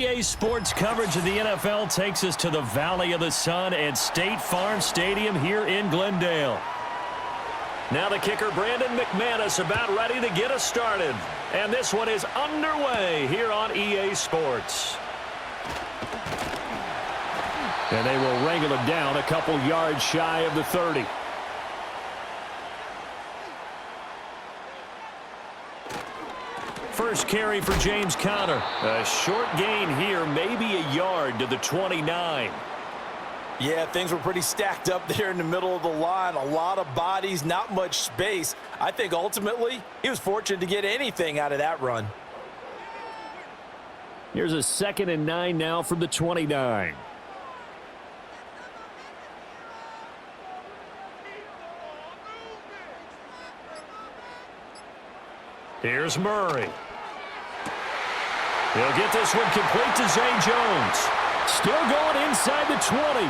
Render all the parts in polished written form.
EA Sports coverage of the NFL takes us to the Valley of the Sun at State Farm Stadium here in Glendale. Now the kicker, Brandon McManus, about ready to get us started. And this one is underway here on EA Sports. And they will wrangle it down a couple yards shy of the 30. First carry for James Conner. A short gain here, maybe a yard to the 29. Yeah, things were pretty stacked up there in the middle of the line. A lot of bodies, not much space. I think ultimately he was fortunate to get anything out of that run. Here's a 2nd and 9 now from the 29. Here's Murray. He'll get this one complete to Zay Jones. Still going inside the 20.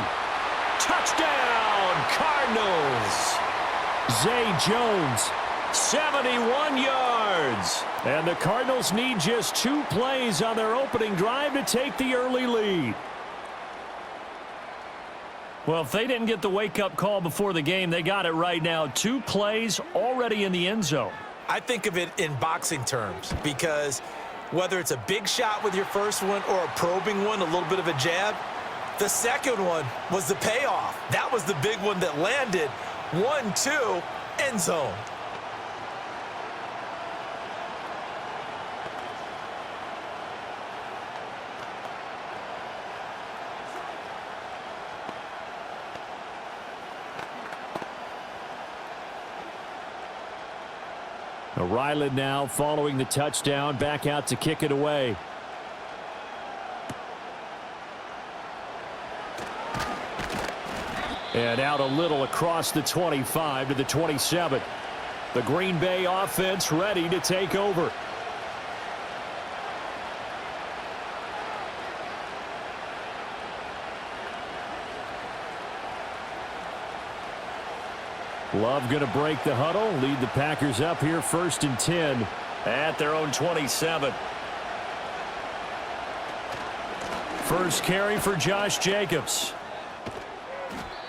Touchdown, Cardinals. Zay Jones, 71 yards. And the Cardinals need just 2 plays on their opening drive to take the early lead. Well, if they didn't get the wake-up call before the game, they got it right now. 2 plays already in the end zone. I think of it in boxing terms because whether it's a big shot with your first one or a probing one, a little bit of a jab, the second one was the payoff. That was the big one that landed. 1-2, end zone. Ryland now following the touchdown, back out to kick it away. And out a little across the 25 to the 27. The Green Bay offense ready to take over. Love going to break the huddle, lead the Packers up here 1st and 10 at their own 27. First carry for Josh Jacobs.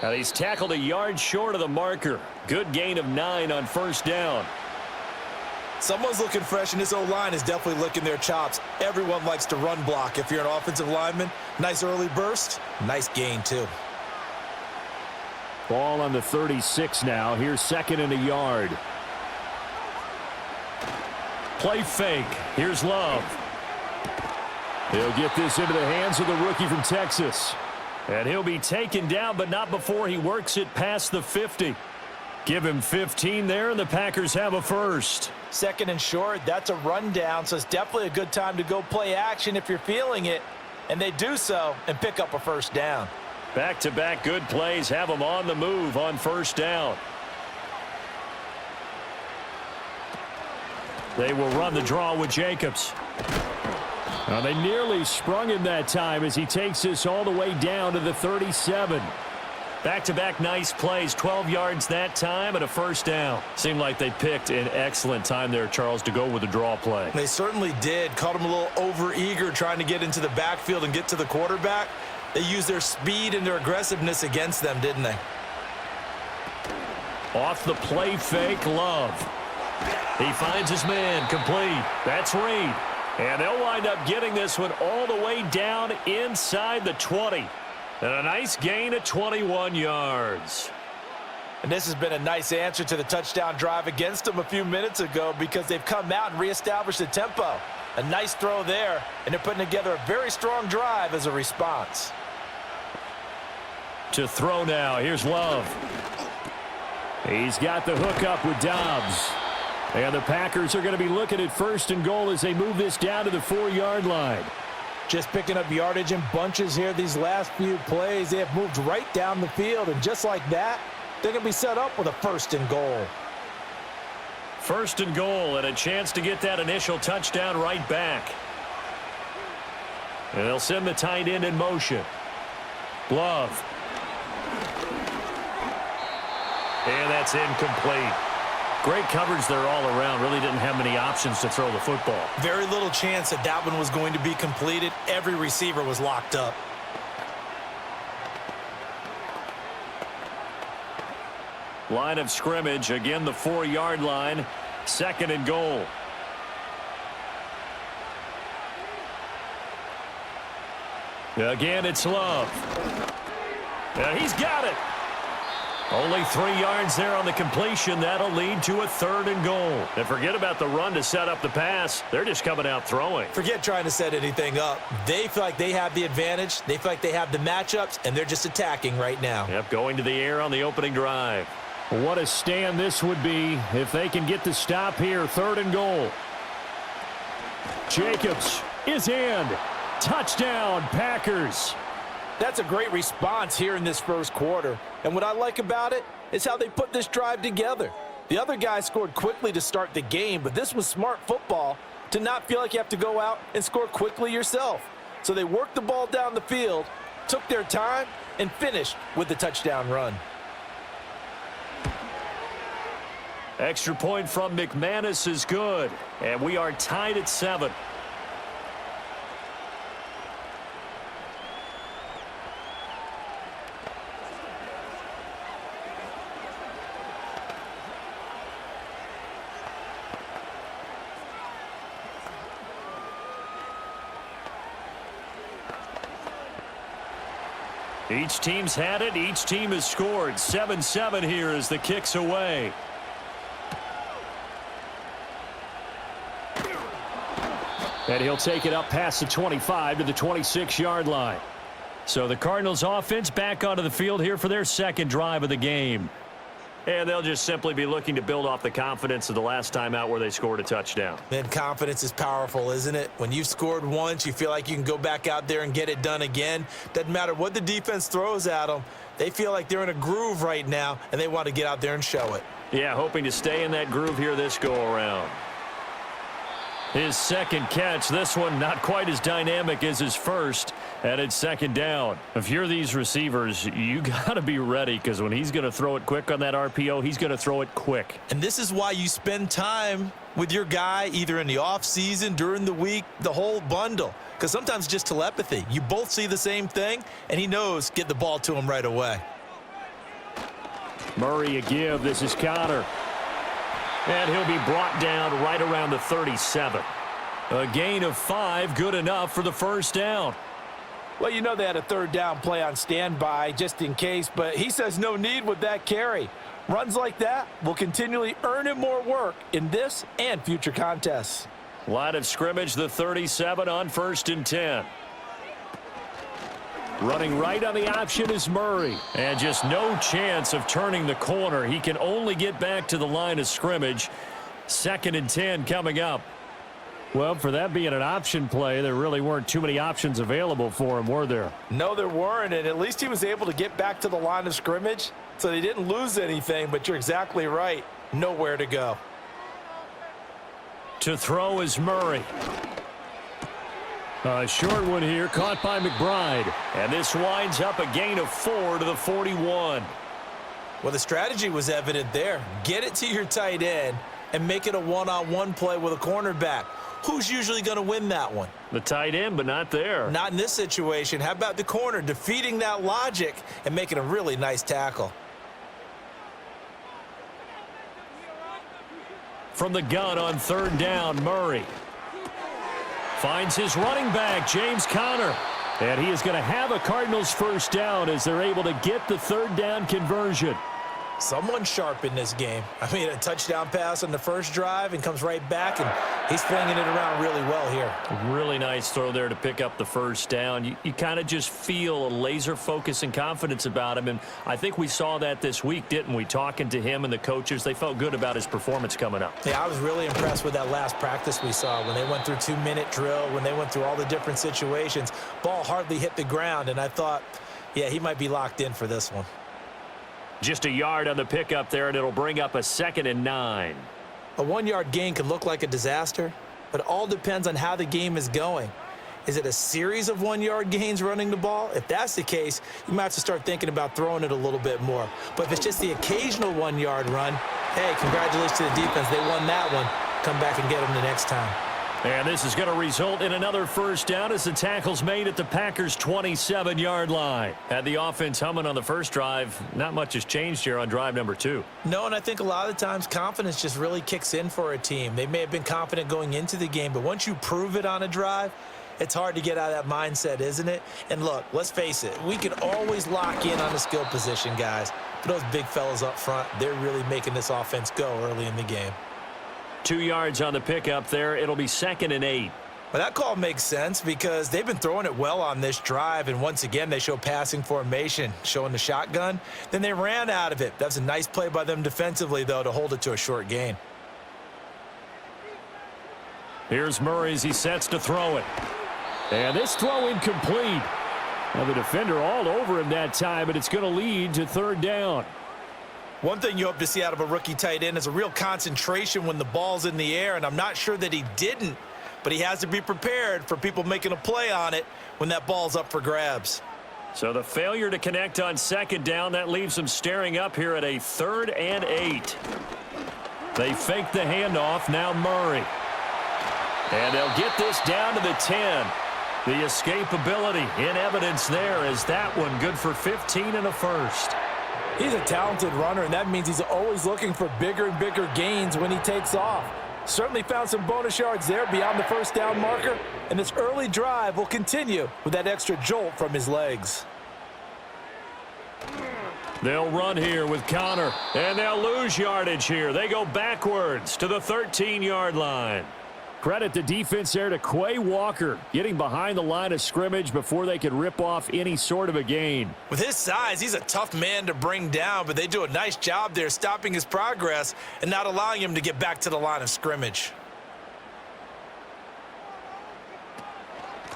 And he's tackled a yard short of the marker. Good gain of 9 on 1st down. Someone's looking fresh, and this O-line is definitely licking their chops. Everyone likes to run block. If you're an offensive lineman, nice early burst, nice gain too. Ball on the 36 now. Here's 2nd and a yard. Play fake. Here's Love. He'll get this into the hands of the rookie from Texas. And he'll be taken down, but not before he works it past the 50. Give him 15 there, and the Packers have a first. 2nd and short, that's a rundown, so it's definitely a good time to go play action if you're feeling it. And they do so and pick up a 1st down. Back-to-back good plays have them on the move on 1st down. They will run the draw with Jacobs. Now they nearly sprung him that time as he takes this all the way down to the 37. Back-to-back nice plays, 12 yards that time and a 1st down. Seemed like they picked an excellent time there, Charles, to go with the draw play. They certainly did. Caught him a little over-eager trying to get into the backfield and get to the quarterback. They used their speed and their aggressiveness against them, didn't they? Off the play fake, Love. He finds his man, complete. That's Reed. And they'll wind up getting this one all the way down inside the 20. And a nice gain of 21 yards. And this has been a nice answer to the touchdown drive against them a few minutes ago because they've come out and reestablished the tempo. A nice throw there, and they're putting together a very strong drive as a response. To throw now, here's Love. He's got the hook up with Dobbs. And the Packers are going to be looking at 1st and goal as they move this down to the 4-yard line. Just picking up yardage in bunches here these last few plays. They have moved right down the field, and just like that, they're going to be set up with a 1st and goal. 1st and goal and a chance to get that initial touchdown right back. And they'll send the tight end in motion. Love. And that's incomplete. Great coverage there all around. Really didn't have many options to throw the football. Very little chance that that one was going to be completed. Every receiver was locked up. Line of scrimmage, again the 4-yard line, 2nd and goal. Again, it's Love. He's got it. Only 3 yards there on the completion. That'll lead to a 3rd and goal. And forget about the run to set up the pass. They're just coming out throwing. Forget trying to set anything up. They feel like they have the advantage. They feel like they have the matchups, and they're just attacking right now. Yep, going to the air on the opening drive. What a stand this would be if they can get the stop here. 3rd and goal. Jacobs is in. Touchdown, Packers. That's a great response here in this first quarter. And what I like about it is how they put this drive together. The other guys scored quickly to start the game, but this was smart football to not feel like you have to go out and score quickly yourself. So they worked the ball down the field, took their time, and finished with the touchdown run. Extra point from McManus is good. And we are tied at 7. Each team's had it. Each team has scored. 7-7 here as the kick's away. And he'll take it up past the 25 to the 26-yard line. So the Cardinals offense back onto the field here for their 2nd drive of the game. And they'll just simply be looking to build off the confidence of the last time out where they scored a touchdown. Man, confidence is powerful, isn't it? When you've scored once, you feel like you can go back out there and get it done again. Doesn't matter what the defense throws at them. They feel like they're in a groove right now, and they want to get out there and show it. Yeah, hoping to stay in that groove here this go-around. His 2nd catch, this one not quite as dynamic as his first, and it's 2nd down. If you're these receivers, you got to be ready because when he's going to throw it quick on that RPO, he's going to throw it quick. And this is why you spend time with your guy either in the offseason, during the week, the whole bundle. Because sometimes just telepathy. You both see the same thing, and he knows get the ball to him right away. Murray a give. This is Connor. And he'll be brought down right around the 37. A gain of 5, good enough for the 1st down. Well, you know they had a 3rd down play on standby just in case, but he says no need with that carry. Runs like that will continually earn him more work in this and future contests. Line of scrimmage, the 37 on 1st and 10. Running right on the option is Murray. And just no chance of turning the corner. He can only get back to the line of scrimmage. 2nd and 10 coming up. Well, for that being an option play, there really weren't too many options available for him, were there? No, there weren't, and at least he was able to get back to the line of scrimmage, so they didn't lose anything, but you're exactly right. Nowhere to go. To throw is Murray. A short one here, caught by McBride. And this winds up a gain of 4 to the 41. Well, the strategy was evident there. Get it to your tight end and make it a one-on-one play with a cornerback. Who's usually going to win that one? The tight end, but not there. Not in this situation. How about the corner defeating that logic and making a really nice tackle? From the gun on 3rd down, Murray finds his running back, James Conner. And he is going to have a Cardinals 1st down as they're able to get the 3rd down conversion. Someone sharp in this game. I mean, a touchdown pass on the first drive and comes right back, and he's flinging it around really well here. Really nice throw there to pick up the 1st down. You kind of just feel a laser focus and confidence about him, and I think we saw that this week, didn't we? Talking to him and the coaches, they felt good about his performance coming up. Yeah, I was really impressed with that last practice we saw when they went through 2-minute drill, when they went through all the different situations. Ball hardly hit the ground, and I thought, yeah, he might be locked in for this one. Just a yard on the pickup there, and it'll bring up a 2nd and 9. A 1-yard gain could look like a disaster, but it all depends on how the game is going. Is it a series of 1-yard gains running the ball? If that's the case, you might have to start thinking about throwing it a little bit more. But if it's just the occasional 1-yard run, Hey, congratulations to the defense. They won that one. Come back and get them the next time. And this is going to result in another first down as the tackle's made at the Packers' 27-yard line. Had the offense humming on the first drive. Not much has changed here on drive number 2. No, and I think a lot of the times confidence just really kicks in for a team. They may have been confident going into the game, but once you prove it on a drive, it's hard to get out of that mindset, isn't it? And look, let's face it, we can always lock in on the skill position, guys. But those big fellas up front, they're really making this offense go early in the game. 2 yards on the pickup there. It'll be 2nd and 8. Well, that call makes sense because they've been throwing it well on this drive, and once again, they show passing formation, showing the shotgun. Then they ran out of it. That was a nice play by them defensively, though, to hold it to a short gain. Here's Murray as he sets to throw it. And this throw incomplete. Now the defender all over him that time, but it's going to lead to 3rd down. One thing you hope to see out of a rookie tight end is a real concentration when the ball's in the air, and I'm not sure that he didn't, but he has to be prepared for people making a play on it when that ball's up for grabs. So the failure to connect on 2nd down, that leaves them staring up here at a 3rd and 8. They fake the handoff, now Murray. And they'll get this down to the 10. The escapability in evidence there as that one good for 15 and a first. He's a talented runner, and that means he's always looking for bigger and bigger gains when he takes off. Certainly found some bonus yards there beyond the first down marker, and this early drive will continue with that extra jolt from his legs. They'll run here with Connor, and they'll lose yardage here. They go backwards to the 13-yard line. Credit the defense there to Quay Walker, getting behind the line of scrimmage before they could rip off any sort of a gain. With his size, he's a tough man to bring down, but they do a nice job there stopping his progress and not allowing him to get back to the line of scrimmage.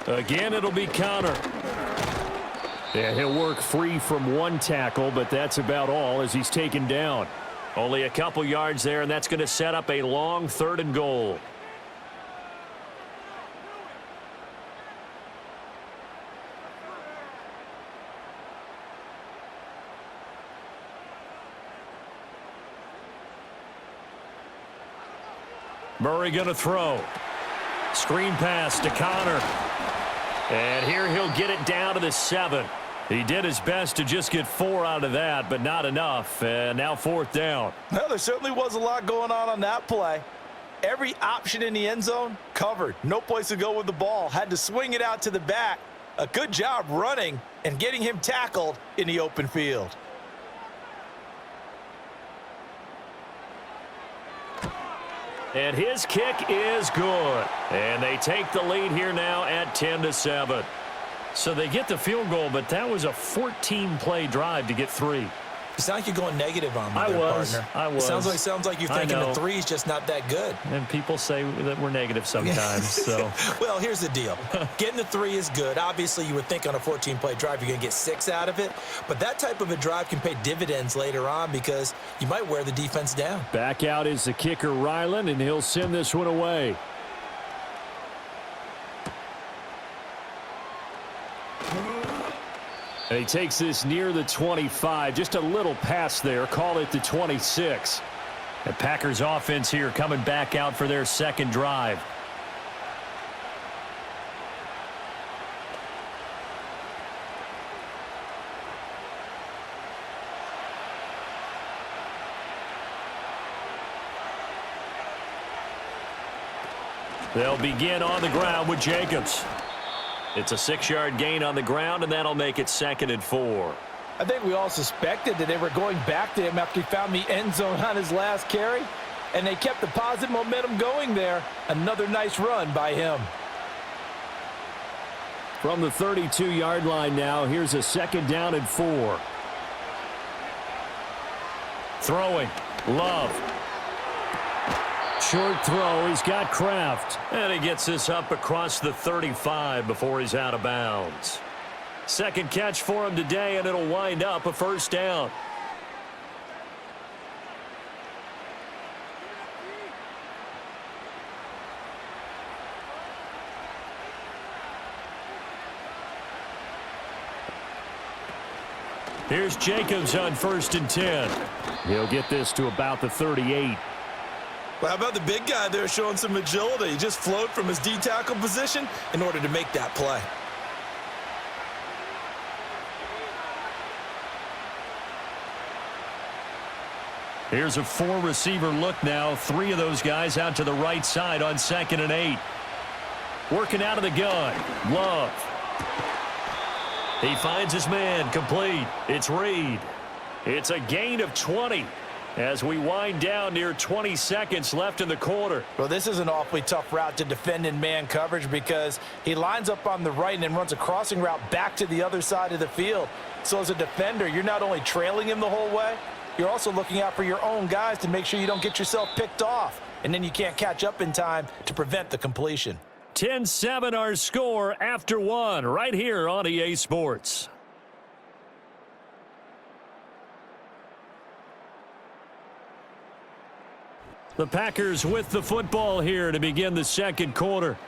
Again, it'll be Connor. Yeah, he'll work free from one tackle, but that's about all as he's taken down. Only a couple yards there, and that's going to set up a long 3rd and goal. Murray going to throw. Screen pass to Connor. And here he'll get it down to the 7. He did his best to just get 4 out of that, but not enough. And now 4th down. Well, there certainly was a lot going on that play. Every option in the end zone covered. No place to go with the ball. Had to swing it out to the back. A good job running and getting him tackled in the open field. And his kick is good. And they take the lead here now at 10-7. So they get the field goal, but that was a 14-play drive to get 3. It sounds like you're going negative on me, partner. I was. It sounds like you're thinking the 3 is just not that good. And people say that we're negative sometimes. So. Well, here's the deal. Getting the 3 is good. Obviously, you would think on a 14-play drive you're going to get 6 out of it. But that type of a drive can pay dividends later on because you might wear the defense down. Back out is the kicker, Ryland, and he'll send this one away. And he takes this near the 25. Just a little pass there. Call it the 26. The Packers offense here coming back out for their 2nd drive. They'll begin on the ground with Jacobs. It's a 6-yard gain on the ground, and that'll make it 2nd and 4. I think we all suspected that they were going back to him after he found the end zone on his last carry, and they kept the positive momentum going there. Another nice run by him. From the 32-yard line now, here's a 2nd down and 4. Throwing, Love. Short throw, he's got Kraft. And he gets this up across the 35 before he's out of bounds. 2nd catch for him today, and it'll wind up a 1st down. Here's Jacobs on 1st and 10. He'll get this to about the 38. Well, how about the big guy there showing some agility? He just floated from his D-tackle position in order to make that play. Here's a 4-receiver look now. 3 of those guys out to the right side on 2nd and 8. Working out of the gun. Love. He finds his man complete. It's Reed. It's a gain of 20 as we wind down near 20 seconds left in the quarter. Well, this is an awfully tough route to defend in man coverage because he lines up on the right and then runs a crossing route back to the other side of the field. So as a defender, you're not only trailing him the whole way, you're also looking out for your own guys to make sure you don't get yourself picked off. And then you can't catch up in time to prevent the completion. 10-7 our score after 1 right here on EA Sports. The Packers with the football here to begin the second quarter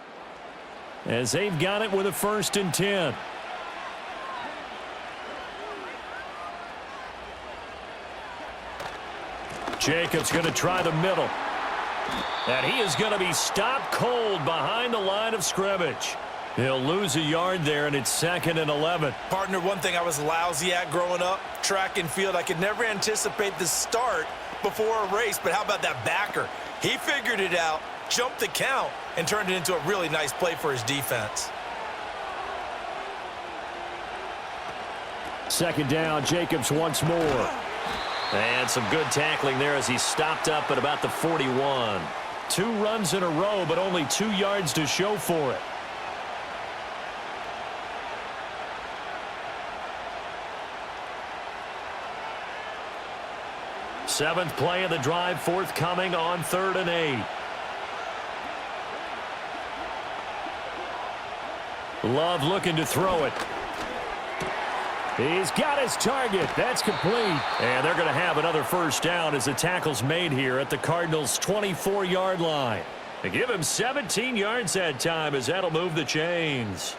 as they've got it with a 1st and 10. Jacobs going to try the middle. And he is going to be stopped cold behind the line of scrimmage. He'll lose a yard there, and it's 2nd and 11. Partner, one thing I was lousy at growing up, track and field, I could never anticipate the start before a race, but how about that backer? He figured it out, jumped the count, and turned it into a really nice play for his defense. 2nd down, Jacobs once more. And some good tackling there as he stopped up at about the 41. 2 runs in a row, but only 2 yards to show for it. Seventh play of the drive forthcoming on 3rd and 8. Love looking to throw it. He's got his target. That's complete. And they're going to have another 1st down as the tackle's made here at the Cardinals' 24-yard line. They give him 17 yards that time as that'll move the chains.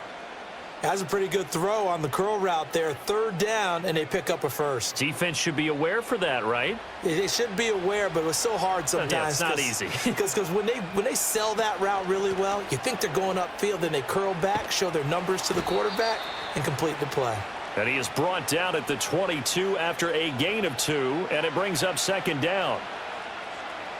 Has a pretty good throw on the curl route there. 3rd down, and they pick up a 1st. Defense should be aware for that, right? They should be aware, but it was so hard sometimes. Yeah, it's not easy. Because when they sell that route really well, you think they're going upfield, then they curl back, show their numbers to the quarterback, and complete the play. And he is brought down at the 22 after a gain of 2, and it brings up 2nd down.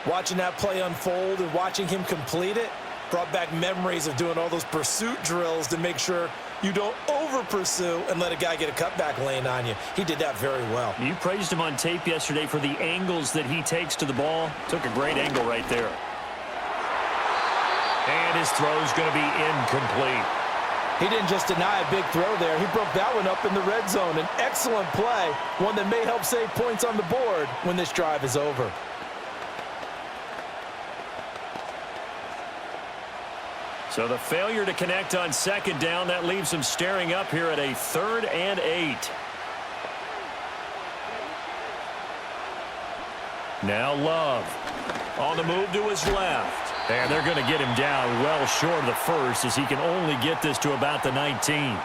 Watching that play unfold and watching him complete it brought back memories of doing all those pursuit drills to make sure you don't over-pursue and let a guy get a cutback lane on you. He did that very well. You praised him on tape yesterday for the angles that he takes to the ball. Took a great angle right there. And his throw's going to be incomplete. He didn't just deny a big throw there. He broke that one up in the red zone. An excellent play, one that may help save points on the board when this drive is over. So the failure to connect on 2nd down, that leaves him staring up here at a 3rd and 8. Now Love on the move to his left. And they're going to get him down well short of the 1st as he can only get this to about the 19.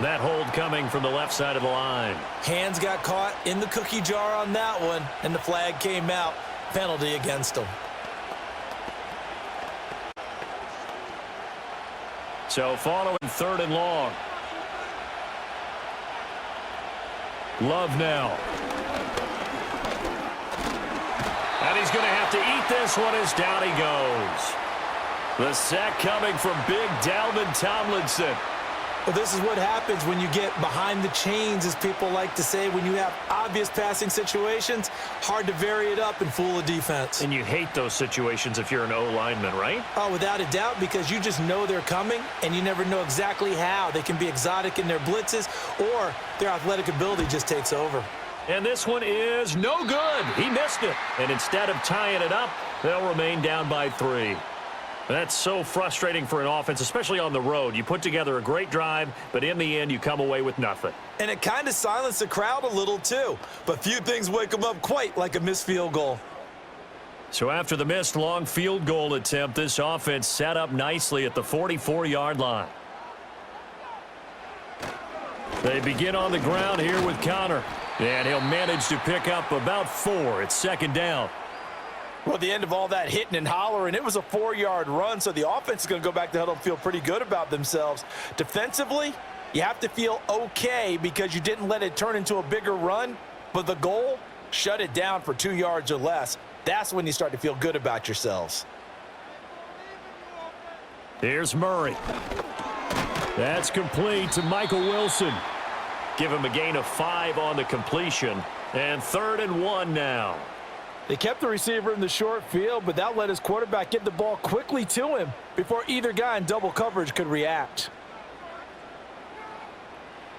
That hold coming from the left side of the line. Hands got caught in the cookie jar on that one, and the flag came out. Penalty against him. So following 3rd and long. Love now. And he's going to have to eat this one as down he goes. The sack coming from big Dalvin Tomlinson. Well, this is what happens when you get behind the chains, as people like to say. When you have obvious passing situations, hard to vary it up and fool a defense. And you hate those situations if you're an O-lineman, right? Oh, without a doubt, because you just know they're coming, and you never know exactly how. They can be exotic in their blitzes, or their athletic ability just takes over. And this one is no good. He missed it. And instead of tying it up, they'll remain down by 3. That's so frustrating for an offense, especially on the road. You put together a great drive, but in the end, you come away with nothing. And it kind of silenced the crowd a little, too. But few things wake them up quite like a missed field goal. So after the missed long field goal attempt, this offense set up nicely at the 44-yard line. They begin on the ground here with Connor. And he'll manage to pick up about 4. It's second down. Well, at the end of all that hitting and hollering, it was a 4-yard run, so the offense is going to go back to huddle and feel pretty good about themselves. Defensively, you have to feel okay because you didn't let it turn into a bigger run, but the goal, shut it down for 2 yards or less. That's when you start to feel good about yourselves. Here's Murray. That's complete to Michael Wilson. Give him a gain of 5 on the completion. And 3rd and 1 now. They kept the receiver in the short field, but that let his quarterback get the ball quickly to him before either guy in double coverage could react.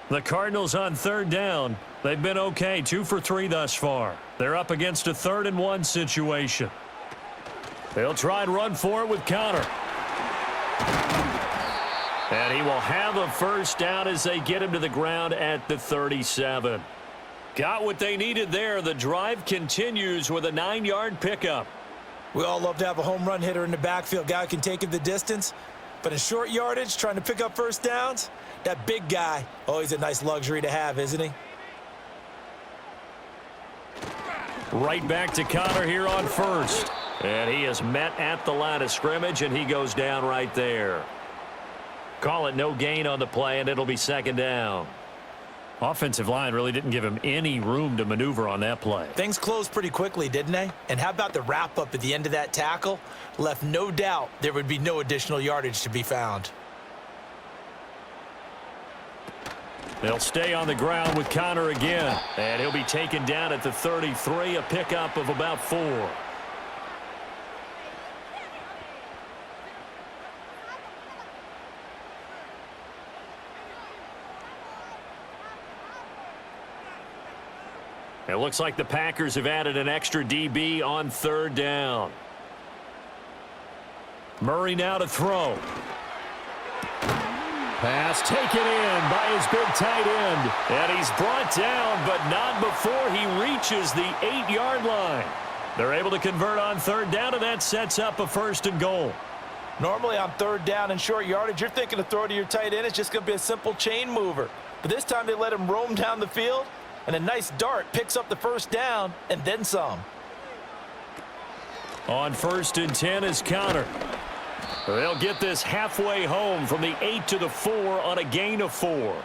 The Cardinals on 3rd down. They've been okay, 2 for 3 thus far. They're up against a 3rd and 1 situation. They'll try and run for it with Connor. And he will have a first down as they get him to the ground at the 37. Got what they needed there. The drive continues with a 9-yard pickup. We all love to have a home run hitter in the backfield, guy who can take it the distance. But in short yardage, trying to pick up first downs, that big guy, always a nice luxury to have, isn't he? Right back to Connor here on 1st. And he is met at the line of scrimmage, and he goes down right there. Call it no gain on the play, and it'll be 2nd down. Offensive line really didn't give him any room to maneuver on that play. Things closed pretty quickly, didn't they? And how about the wrap-up at the end of that tackle? Left no doubt there would be no additional yardage to be found. They'll stay on the ground with Connor again. And he'll be taken down at the 33, a pickup of about 4. It looks like the Packers have added an extra DB on 3rd down. Murray now to throw. Pass taken in by his big tight end. And he's brought down, but not before he reaches the 8-yard line. They're able to convert on 3rd down, and that sets up a 1st and goal. Normally on 3rd down and short yardage, you're thinking to throw to your tight end. It's just going to be a simple chain mover. But this time they let him roam down the field, and a nice dart picks up the 1st down and then some. On 1st and 10 is Connor. They'll get this halfway home from the 8 to the 4 on a gain of 4.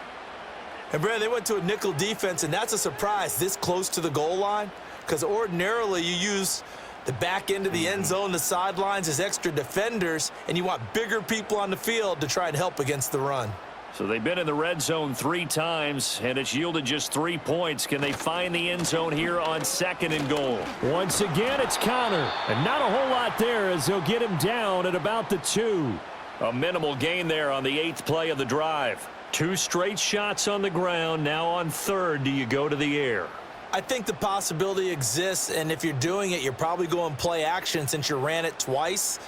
And, Brad, they went to a nickel defense, and that's a surprise this close to the goal line because ordinarily you use the back end of the end zone, the sidelines as extra defenders, and you want bigger people on the field to try and help against the run. So they've been in the red zone 3 times, and it's yielded just 3 points. Can they find the end zone here on 2nd and goal? Once again, it's Connor. And not a whole lot there as they'll get him down at about the 2. A minimal gain there on the 8th play of the drive. 2 straight shots on the ground. Now on 3rd, do you go to the air? I think the possibility exists, and if you're doing it, you're probably going play action since you ran it twice.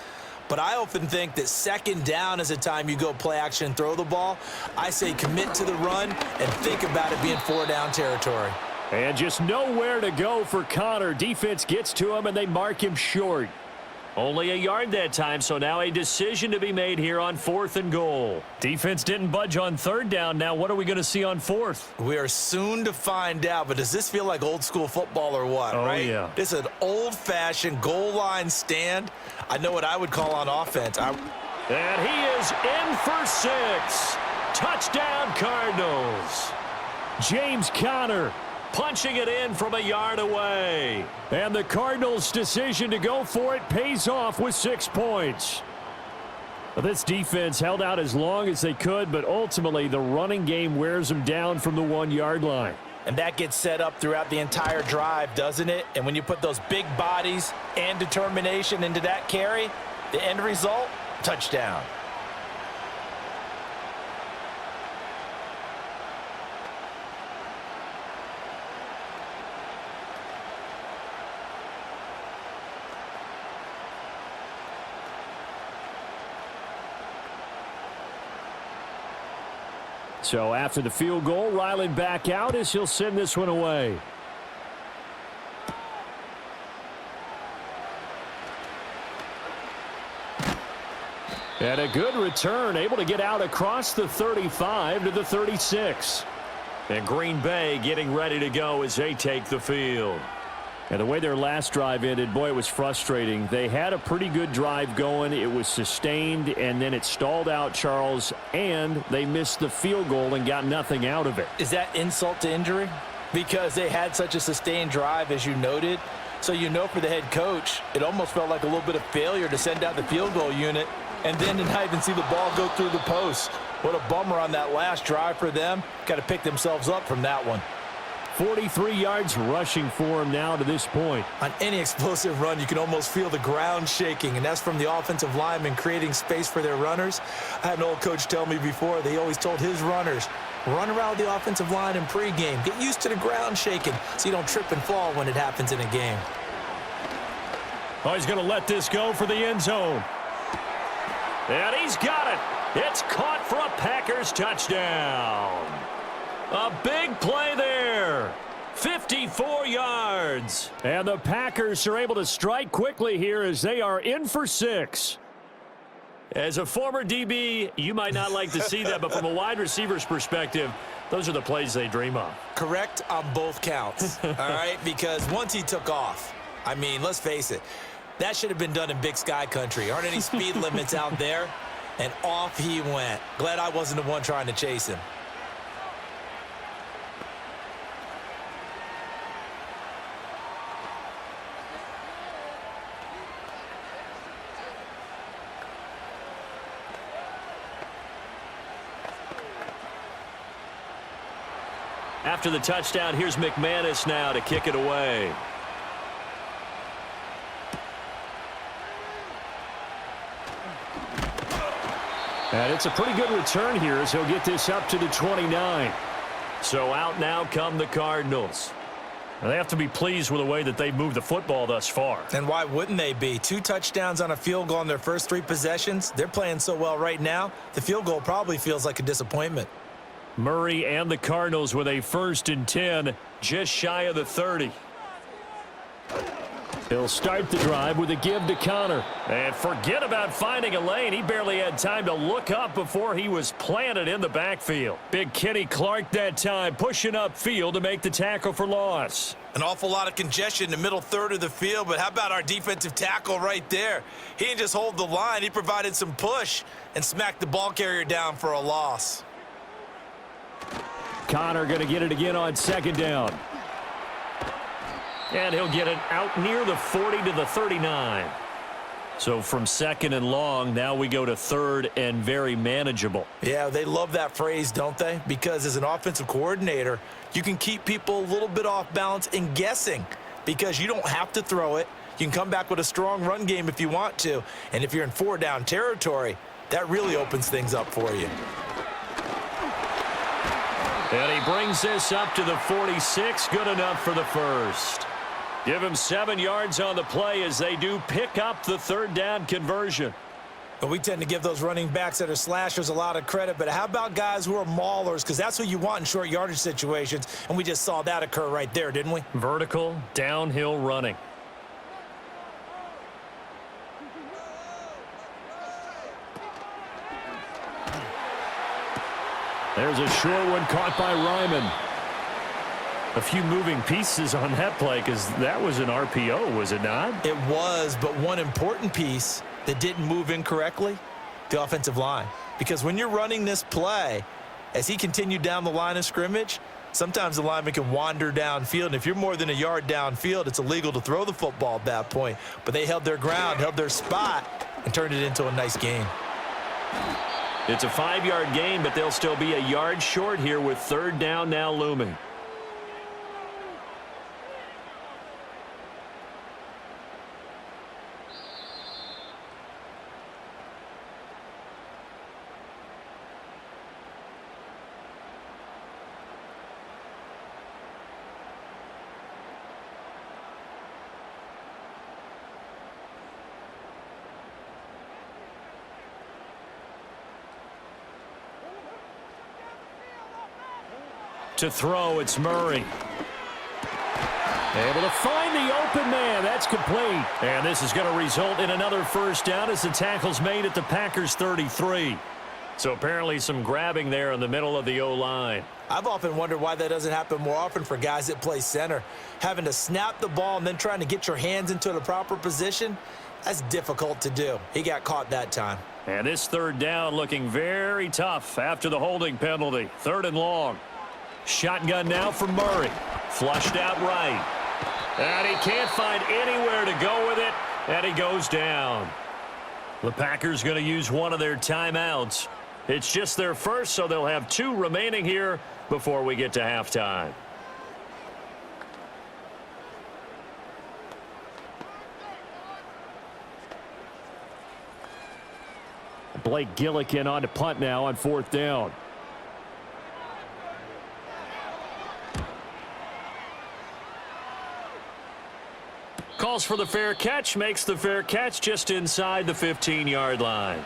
But I often think that 2nd down is a time you go play action and throw the ball. I say commit to the run and think about it being 4-down territory. And just nowhere to go for Connor. Defense gets to him, and they mark him short. Only a yard that time, so now a decision to be made here on 4th and goal. Defense didn't budge on 3rd down. Now what are we going to see on 4th? We are soon to find out, but does this feel like old school football or what, right? Yeah. This is an old-fashioned goal line stand. I know what I would call on offense. And he is in for 6. Touchdown, Cardinals. James Conner punching it in from a yard away. And the Cardinals' decision to go for it pays off with 6 points. This defense held out as long as they could, but ultimately the running game wears them down from the 1-yard line. And that gets set up throughout the entire drive, doesn't it? And when you put those big bodies and determination into that carry, the end result, touchdown. So after the field goal, Ryland back out as he'll send this one away. And a good return, able to get out across the 35 to the 36. And Green Bay getting ready to go as they take the field. And the way their last drive ended, boy, it was frustrating. They had a pretty good drive going. It was sustained, and then it stalled out, Charles, and they missed the field goal and got nothing out of it. Is that insult to injury? Because they had such a sustained drive, as you noted. So you know for the head coach, it almost felt like a little bit of failure to send out the field goal unit and then to not even see the ball go through the post. What a bummer on that last drive for them. Got to pick themselves up from that one. 43 yards rushing for him now to this point. On any explosive run, you can almost feel the ground shaking, and that's from the offensive linemen creating space for their runners. I had an old coach tell me before, they always told his runners, run around the offensive line in pregame. Get used to the ground shaking so you don't trip and fall when it happens in a game. Oh, he's going to let this go for the end zone. And he's got it. It's caught for a Packers touchdown. A big play there. 54 yards. And the Packers are able to strike quickly here as they are in for 6. As a former DB, you might not like to see that, but from a wide receiver's perspective, those are the plays they dream of. Correct on both counts, all right? Because once he took off, I mean, let's face it, that should have been done in Big Sky Country. Aren't any speed limits out there? And off he went. Glad I wasn't the one trying to chase him. After the touchdown, here's McManus now to kick it away. And it's a pretty good return here as he'll get this up to the 29. So out now come the Cardinals. They have to be pleased with the way that they've moved the football thus far. And why wouldn't they be? 2 touchdowns on a field goal in their first 3 possessions. They're playing so well right now, the field goal probably feels like a disappointment. Murray and the Cardinals with a 1st and 10, just shy of the 30. He'll start the drive with a give to Connor. And forget about finding a lane. He barely had time to look up before he was planted in the backfield. Big Kenny Clark that time pushing upfield to make the tackle for loss. An awful lot of congestion in the middle third of the field, but how about our defensive tackle right there? He didn't just hold the line. He provided some push and smacked the ball carrier down for a loss. Connor going to get it again on 2nd down. And he'll get it out near the 40 to the 39. So from 2nd and long, now we go to 3rd and very manageable. Yeah, they love that phrase, don't they? Because as an offensive coordinator, you can keep people a little bit off balance and guessing because you don't have to throw it. You can come back with a strong run game if you want to. And if you're in 4-down territory, that really opens things up for you. And he brings this up to the 46. Good enough for the 1st. Give him 7 yards on the play as they do pick up the 3rd down conversion. And we tend to give those running backs that are slashers a lot of credit, but how about guys who are maulers? Because that's what you want in short yardage situations, and we just saw that occur right there, didn't we? Vertical, downhill running. There's a short one caught by Ryman. A few moving pieces on that play because that was an RPO, was it not? It was, but one important piece that didn't move incorrectly, the offensive line. Because when you're running this play, as he continued down the line of scrimmage, sometimes the lineman can wander downfield, and if you're more than a yard downfield, it's illegal to throw the football at that point. But they held their ground, held their spot, and turned it into a nice gain. It's a 5-yard gain, but they'll still be a yard short here with 3rd down now looming. To throw, it's Murray. Able to find the open man. That's complete. And this is going to result in another 1st down as the tackle's made at the Packers' 33. So apparently some grabbing there in the middle of the O-line. I've often wondered why that doesn't happen more often for guys that play center. Having to snap the ball and then trying to get your hands into the proper position, that's difficult to do. He got caught that time. And this third down looking very tough after the holding penalty. 3rd and long. Shotgun now for Murray. Flushed out right. And he can't find anywhere to go with it, and he goes down. The Packers going to use one of their timeouts. It's just their first, so they'll have 2 remaining here before we get to halftime. Blake Gillikin on to punt now on 4th down. Calls for the fair catch, makes the fair catch just inside the 15-yard line.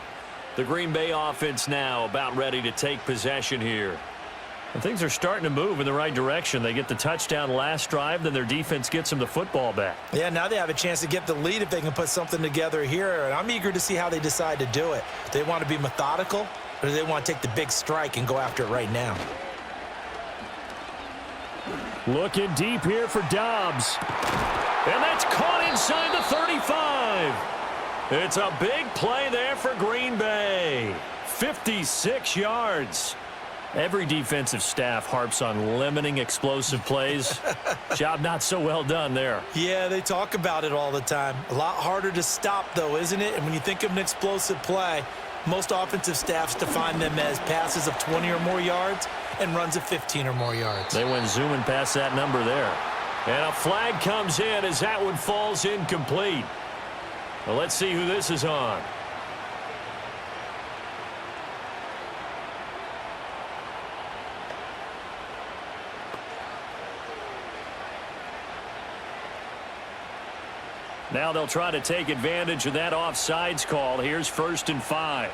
The Green Bay offense now about ready to take possession here. And things are starting to move in the right direction. They get the touchdown last drive, then their defense gets them the football back. Yeah, now they have a chance to get the lead if they can put something together here, and I'm eager to see how they decide to do it. Do they want to be methodical, or do they want to take the big strike and go after it right now? Looking deep here for Dobbs. And that's caught inside the 35. It's a big play there for Green Bay. 56 yards. Every defensive staff harps on limiting explosive plays. Job not so well done there. Yeah, they talk about it all the time. A lot harder to stop, though, isn't it? And when you think of an explosive play, most offensive staffs define them as passes of 20 or more yards and runs of 15 or more yards. They went zooming past that number there. And a flag comes in as that one falls incomplete. Well, let's see who this is on. Now they'll try to take advantage of that offsides call. Here's 1st and 5.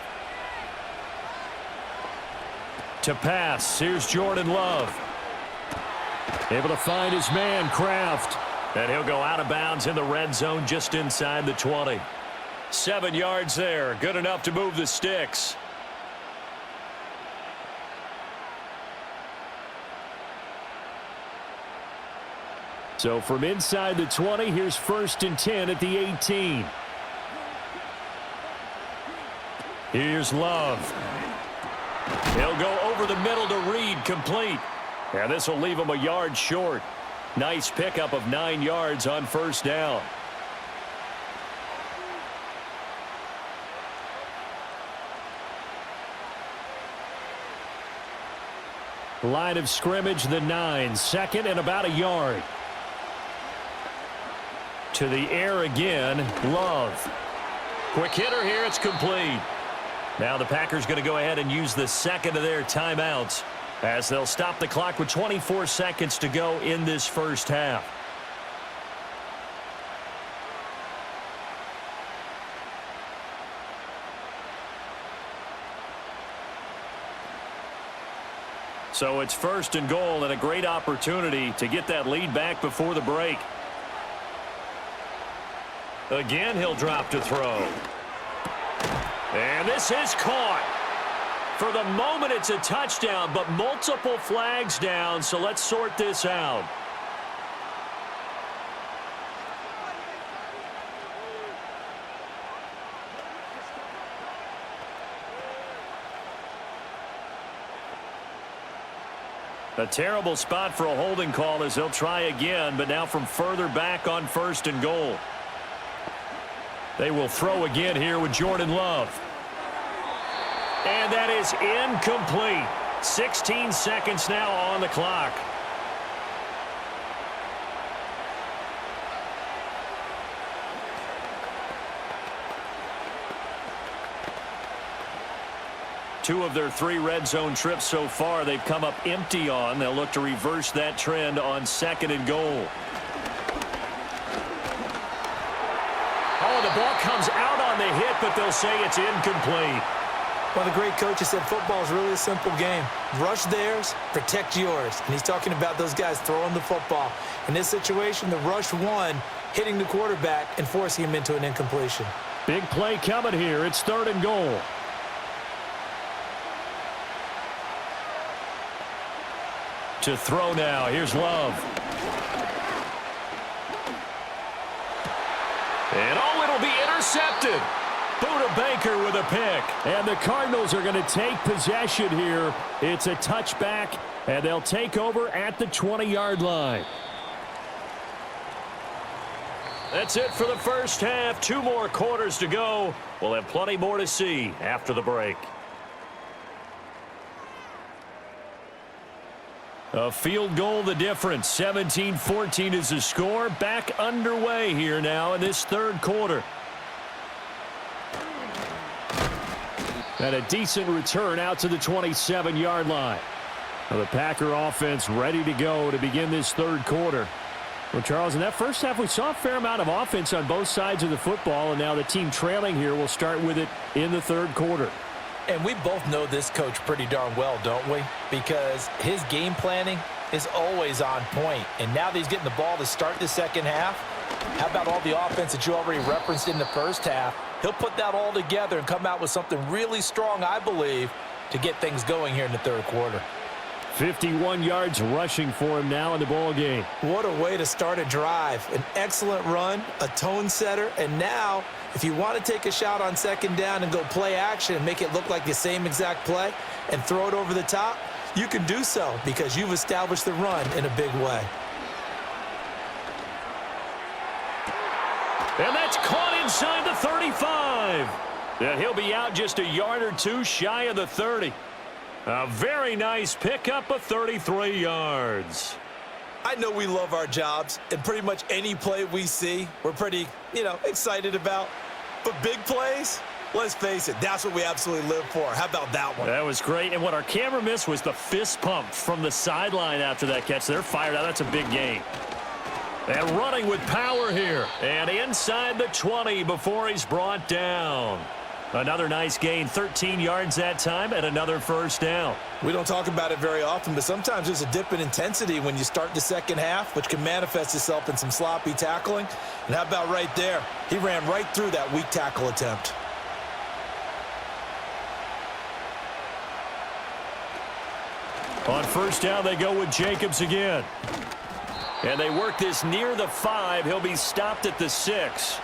To pass, here's Jordan Love. Able to find his man, Kraft. And he'll go out of bounds in the red zone just inside the 20. 7 yards there. Good enough to move the sticks. So from inside the 20, here's 1st and 10 at the 18. Here's Love. He'll go over the middle to Reed, complete. And this will leave him a yard short. Nice pickup of 9 yards on 1st down. Line of scrimmage, the 9. 2nd and about a yard. To the air again, Love. Quick hitter here, it's complete. Now the Packers going to go ahead and use the 2nd of their timeouts as they'll stop the clock with 24 seconds to go in this first half. So it's 1st and goal and a great opportunity to get that lead back before the break. Again, he'll drop to throw. And this is caught. For the moment, it's a touchdown, but multiple flags down, so let's sort this out. A terrible spot for a holding call as they'll try again, but now from further back on 1st and goal. They will throw again here with Jordan Love. And that is incomplete. 16 seconds now on the clock. Two of their 3 red zone trips so far, they've come up empty on. They'll look to reverse that trend on 2nd and goal. Oh, the ball comes out on the hit, but they'll say it's incomplete. Well, the great coach said football is really a simple game. Rush theirs, protect yours. And he's talking about those guys throwing the football. In this situation, the rush won, hitting the quarterback and forcing him into an incompletion. Big play coming here. It's 3rd and goal. To throw now. Here's Love. And it'll be intercepted. Buda Baker with a pick. And the Cardinals are going to take possession here. It's a touchback, and they'll take over at the 20-yard line. That's it for the first half. 2 more quarters to go. We'll have plenty more to see after the break. A field goal the difference. 17-14 is the score. Back underway here now in this third quarter. And a decent return out to the 27-yard line. Well, the Packer offense ready to go to begin this third quarter. Well, Charles, in that first half, we saw a fair amount of offense on both sides of the football, and now the team trailing here will start with it in the third quarter. And we both know this coach pretty darn well, don't we? Because his game planning is always on point. And now that he's getting the ball to start the second half, how about all the offense that you already referenced in the first half? He'll put that all together and come out with something really strong, I believe, to get things going here in the third quarter. 51 yards rushing for him now in the ball game. What a way to start a drive. An excellent run, a tone setter, and now if you want to take a shot on second down and go play action and make it look like the same exact play and throw it over the top, you can do so because you've established the run in a big way. And that's caught inside the 35. And he'll be out just a yard or two shy of the 30. A very nice pickup of 33 yards. I know we love our jobs, and pretty much any play we see, we're pretty, excited about. But big plays, let's face it, that's what we absolutely live for. How about that one? That was great. And what our camera missed was the fist pump from the sideline after that catch. They're fired out. That's a big game. And running with power here. And inside the 20 before he's brought down. Another nice gain, 13 yards that time, and another first down. We don't talk about it very often, but sometimes there's a dip in intensity when you start the second half, which can manifest itself in some sloppy tackling. And how about right there? He ran right through that weak tackle attempt. On first down, they go with Jacobs again. And they work this near the 5. He'll be stopped at the 6.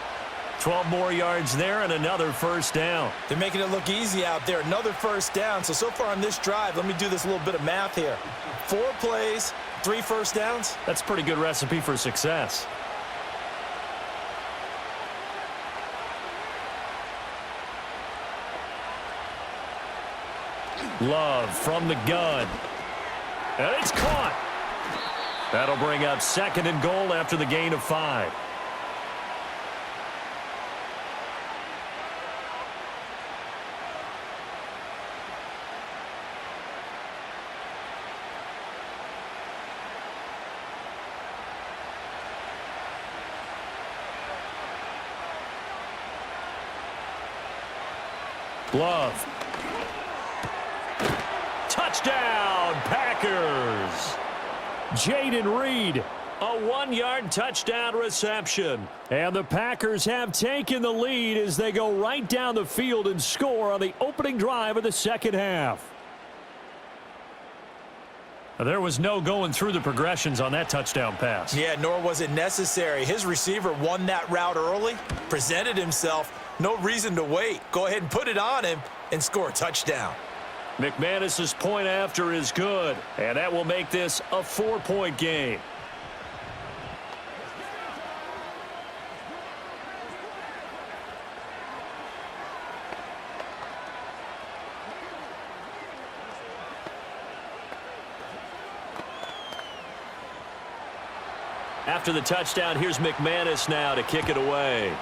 12 more yards there and another first down. They're making it look easy out there. Another first down. So far on this drive, let me do this little bit of math here. 4 plays, 3 first downs. That's a pretty good recipe for success. Love from the gun. And it's caught. That'll bring up 2nd and goal after the gain of 5. Love. Touchdown, Packers. Jaden Reed, a 1-yard touchdown reception. And the Packers have taken the lead as they go right down the field and score on the opening drive of the second half. There was no going through the progressions on that touchdown pass. Yeah, nor was it necessary. His receiver won that route early, presented himself. No reason to wait. Go ahead and put it on him and score a touchdown. McManus's point after is good, and that will make this a 4-point game. After the touchdown, here's McManus now to kick it away.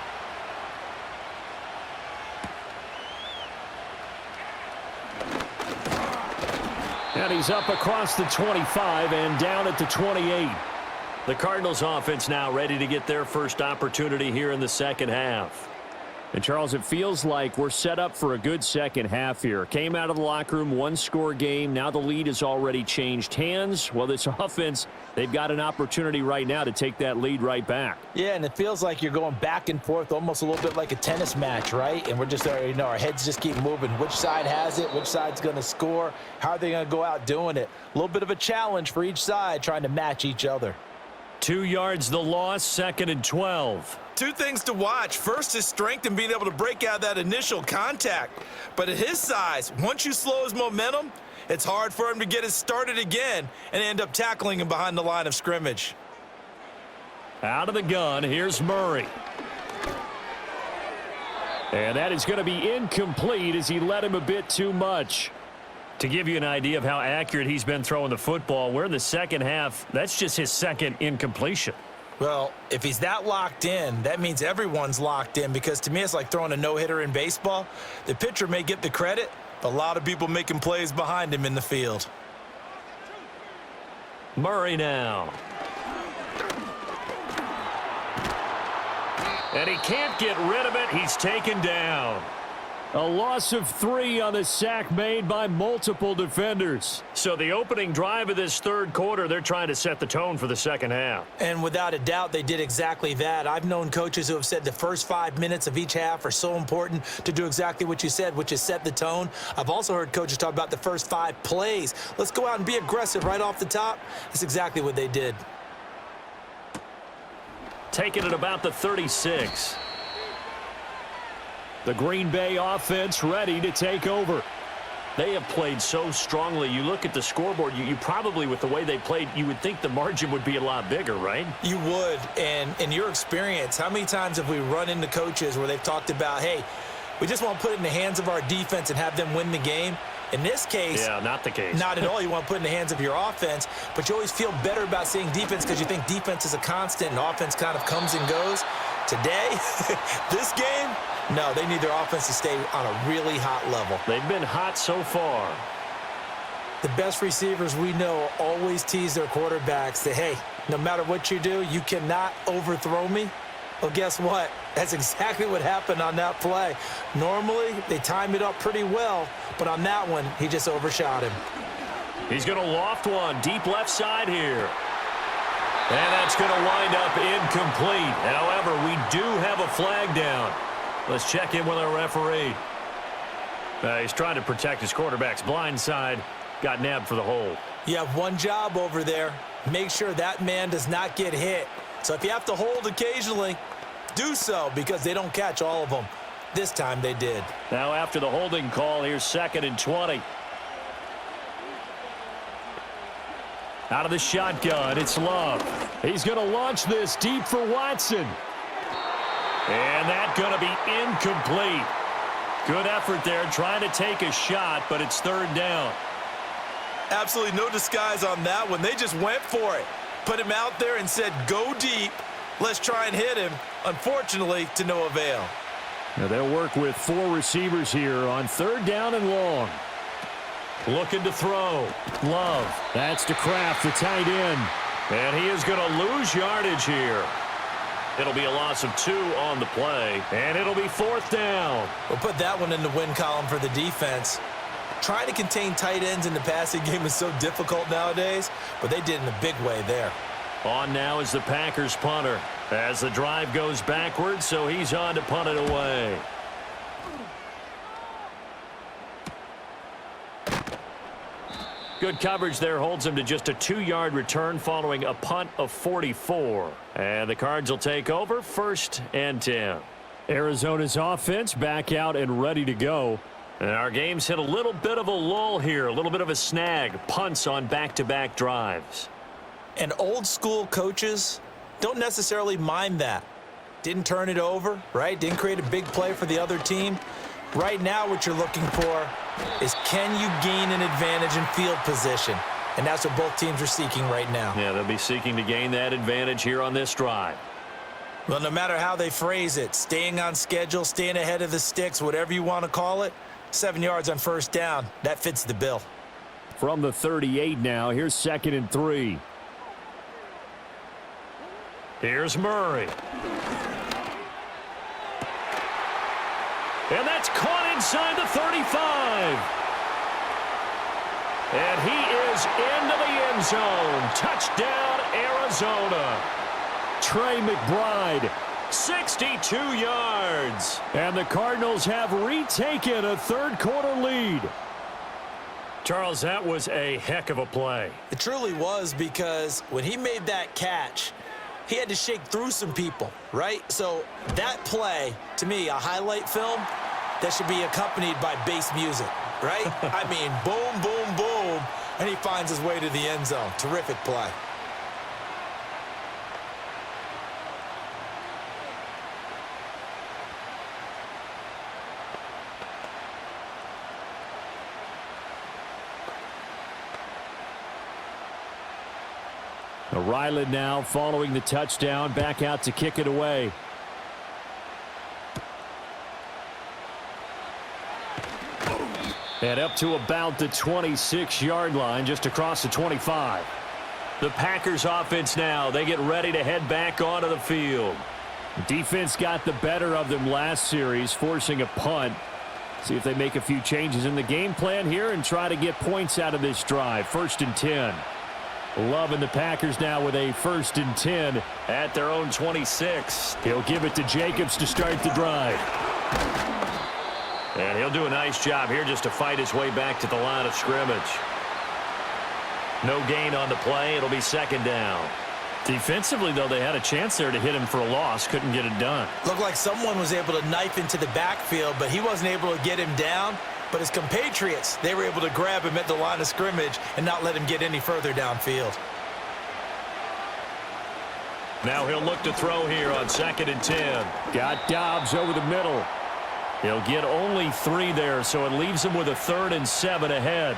And he's up across the 25 and down at the 28. The Cardinals offense now ready to get their first opportunity here in the second half. And, Charles, it feels like we're set up for a good second half here. Came out of the locker room, one-score game. Now the lead has already changed hands. Well, this offense, they've got an opportunity right now to take that lead right back. Yeah, and it feels like you're going back and forth almost a little bit like a tennis match, right? And we're just already know our heads just keep moving. Which side has it? Which side's going to score? How are they going to go out doing it? A little bit of a challenge for each side trying to match each other. 2 yards the loss, 2nd and 12. Two things to watch. First is strength and being able to break out that initial contact. But at his size, once you slow his momentum, it's hard for him to get it started again and end up tackling him behind the line of scrimmage. Out of the gun, here's Murray. And that is going to be incomplete as he led him a bit too much. To give you an idea of how accurate he's been throwing the football, we're in the second half. That's just his second incompletion. Well, if he's that locked in, that means everyone's locked in, because to me it's like throwing a no-hitter in baseball. The pitcher may get the credit, but a lot of people making plays behind him in the field. Murray now. And he can't get rid of it. He's taken down. A loss of 3 on the sack made by multiple defenders. So the opening drive of this third quarter, they're trying to set the tone for the second half. And without a doubt, they did exactly that. I've known coaches who have said the first 5 minutes of each half are so important to do exactly what you said, which is set the tone. I've also heard coaches talk about the first 5 plays. Let's go out and be aggressive right off the top. That's exactly what they did. Taking it about the 36. The Green Bay offense ready to take over. They have played so strongly. You look at the scoreboard, you probably, with the way they played, you would think the margin would be a lot bigger, right? You would. And in your experience, how many times have we run into coaches where they've talked about, hey, we just want to put it in the hands of our defense and have them win the game? In this case, yeah, not the case. Not at all. You want to put it in the hands of your offense, but you always feel better about seeing defense because you think defense is a constant and offense kind of comes and goes. Today, this game, no, they need their offense to stay on a really hot level. They've been hot so far. The best receivers we know always tease their quarterbacks that, hey, no matter what you do, you cannot overthrow me. Well, guess what? That's exactly what happened on that play. Normally, they time it up pretty well, but on that one, he just overshot him. He's going to loft one deep left side here. And that's going to wind up incomplete. However, we do have a flag down. Let's check in with our referee. He's trying to protect his quarterback's blind side. Got nabbed for the hold. You have one job over there. Make sure that man does not get hit. So if you have to hold occasionally, do so, because they don't catch all of them. This time they did. Now after the holding call, here's 2nd and 20. Out of the shotgun, it's Love. He's going to launch this deep for Watson. And that's going to be incomplete. Good effort there trying to take a shot, but it's 3rd down. Absolutely no disguise on that one. They just went for it. Put him out there and said, go deep. Let's try and hit him. Unfortunately, to no avail. Now they'll work with 4 receivers here on 3rd down and long. Looking to throw. Love. That's to Kraft, the tight end. And he is going to lose yardage here. It'll be a loss of 2 on the play, and it'll be 4th down. We'll put that one in the win column for the defense. Trying to contain tight ends in the passing game is so difficult nowadays, but they did in a big way there. On now is the Packers punter as the drive goes backwards, so he's on to punt it away. Good coverage there holds him to just a 2-yard return following a punt of 44. And the Cards will take over 1st and 10. Arizona's offense back out and ready to go. And our game's hit a little bit of a lull here, a little bit of a snag. Punts on back-to-back drives. And old school coaches don't necessarily mind that. Didn't turn it over, right? Didn't create a big play for the other team. Right now what you're looking for is, can you gain an advantage in field position? And that's what both teams are seeking right now. Yeah, they'll be seeking to gain that advantage here on this drive. Well, no matter how they phrase it, staying on schedule, staying ahead of the sticks, whatever you want to call it, 7 yards on 1st down, that fits the bill. From the 38 now, here's 2nd and 3. Here's Murray. And that's caught inside the 35. And he is into the end zone. Touchdown, Arizona. Trey McBride, 62 yards. And the Cardinals have retaken a third-quarter lead. Charles, that was a heck of a play. It truly was, because when he made that catch, he had to shake through some people, right? So that play, to me, a highlight film that should be accompanied by bass music, right? I mean, boom, boom, boom, and he finds his way to the end zone. Terrific play. Ryland now following the touchdown, back out to kick it away. And up to about the 26-yard line, just across the 25. The Packers offense now, they get ready to head back onto the field. Defense got the better of them last series, forcing a punt. See if they make a few changes in the game plan here and try to get points out of this drive. 1st and 10. Loving the Packers now with a 1st and 10 at their own 26. He'll give it to Jacobs to start the drive. And he'll do a nice job here just to fight his way back to the line of scrimmage. No gain on the play. It'll be 2nd down. Defensively, though, they had a chance there to hit him for a loss. Couldn't get it done. Looked like someone was able to knife into the backfield, but he wasn't able to get him down. But his compatriots, they were able to grab him at the line of scrimmage and not let him get any further downfield. Now he'll look to throw here on 2nd and 10. Got Dobbs over the middle. He'll get only 3 there, so it leaves him with a 3rd and 7 ahead.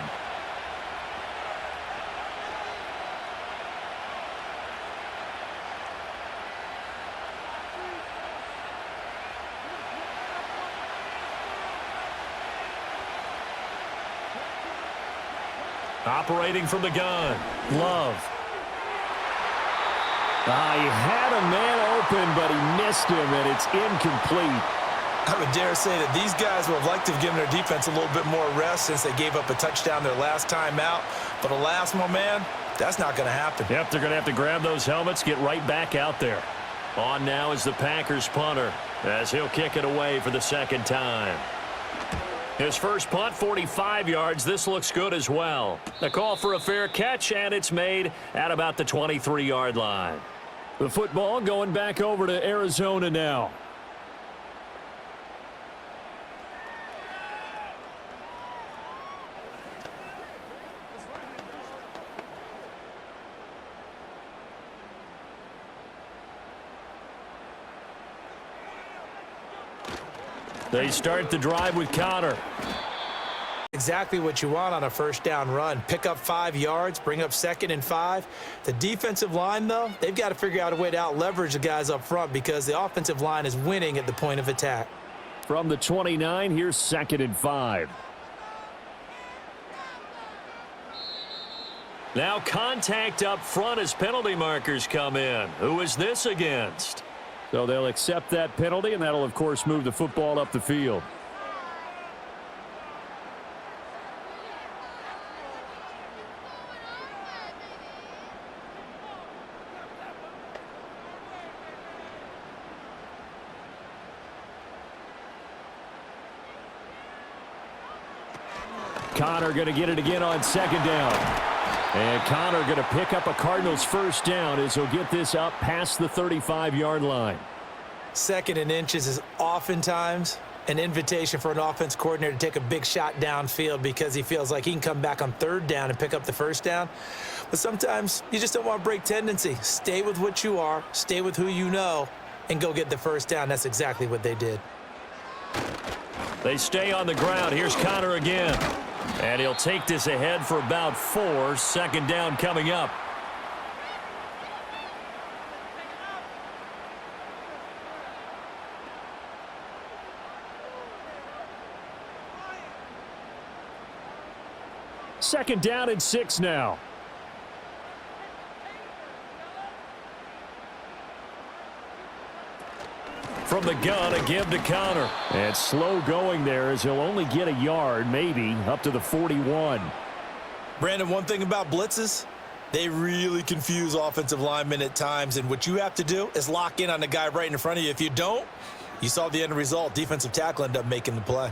Operating from the gun, Love. He had a man open, but he missed him, and it's incomplete. I would dare say that these guys would have liked to have given their defense a little bit more rest since they gave up a touchdown their last time out. But alas, my man, that's not going to happen. Yep, they're going to have to grab those helmets, get right back out there. On now is the Packers punter, as he'll kick it away for the 2nd time. His first punt, 45 yards. This looks good as well. The call for a fair catch, and it's made at about the 23-yard line. The football going back over to Arizona now. They start the drive with Connor. Exactly what you want on a 1st down run. Pick up 5 yards, bring up 2nd and 5. The defensive line, though, they've got to figure out a way to out-leverage the guys up front because the offensive line is winning at the point of attack. From the 29, here's 2nd and 5. Now contact up front as penalty markers come in. Who is this against? So they'll accept that penalty, and that'll, of course, move the football up the field. Connor going to get it again on 2nd down. And Connor going to pick up a Cardinals 1st down as he'll get this up past the 35-yard line. 2nd and inches is oftentimes an invitation for an offense coordinator to take a big shot downfield because he feels like he can come back on 3rd down and pick up the 1st down. But sometimes you just don't want to break tendency. Stay with what you are, stay with who you know, and go get the 1st down. That's exactly what they did. They stay on the ground. Here's Connor again. And he'll take this ahead for about 4. 2nd down coming up. Second down and 6 now. From the gun, a give to Connor. And slow going there as he'll only get a yard, maybe, up to the 41. Brandon, one thing about blitzes, they really confuse offensive linemen at times, and what you have to do is lock in on the guy right in front of you. If you don't, you saw the end result. Defensive tackle ended up making the play.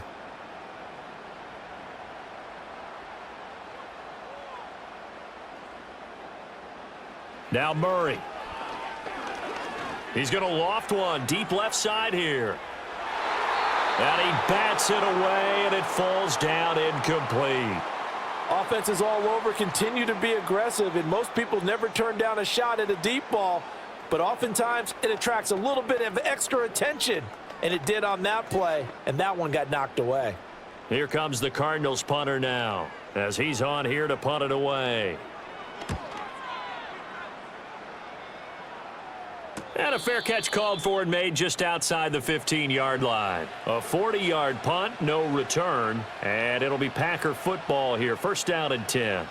Now Murray. He's going to loft one deep left side here. And he bats it away, and it falls down incomplete. Offenses all over continue to be aggressive, and most people never turn down a shot at a deep ball, but oftentimes it attracts a little bit of extra attention, and it did on that play, and that one got knocked away. Here comes the Cardinals punter now, as he's on here to punt it away. And a fair catch called for and made just outside the 15-yard line. A 40-yard punt, no return, and it'll be Packer football here. First down and 10.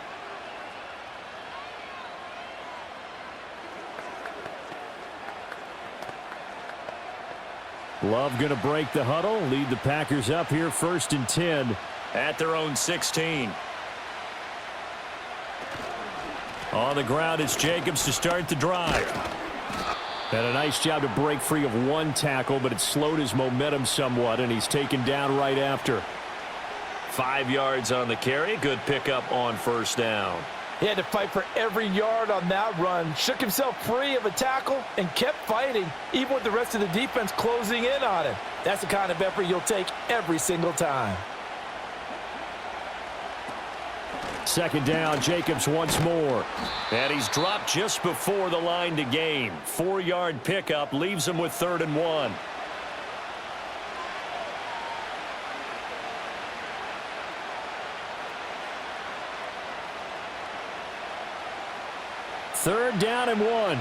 Love going to break the huddle, lead the Packers up here first and 10. At their own 16. On the ground, it's Jacobs to start the drive. And a nice job to break free of one tackle, but it slowed his momentum somewhat, and he's taken down right after. 5 yards on the carry. Good pickup on first down. He had to fight for every yard on that run. Shook himself free of a tackle and kept fighting, even with the rest of the defense closing in on him. That's the kind of effort you'll take every single time. Second down, Jacobs once more. And he's dropped just before the line to gain. 4-yard pickup leaves him with 3rd and 1. Third down and 1.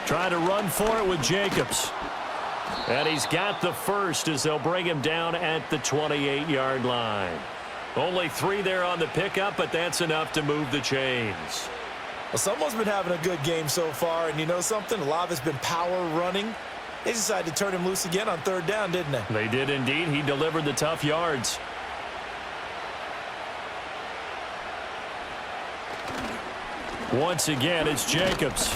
Trying to run for it with Jacobs. And he's got the first as they'll bring him down at the 28-yard line. Only 3 there on the pickup, but that's enough to move the chains. Well, someone's been having a good game so far, and you know something? A lot of it's been power running. They decided to turn him loose again on 3rd down, didn't they? They did indeed. He delivered the tough yards. Once again, it's Jacobs.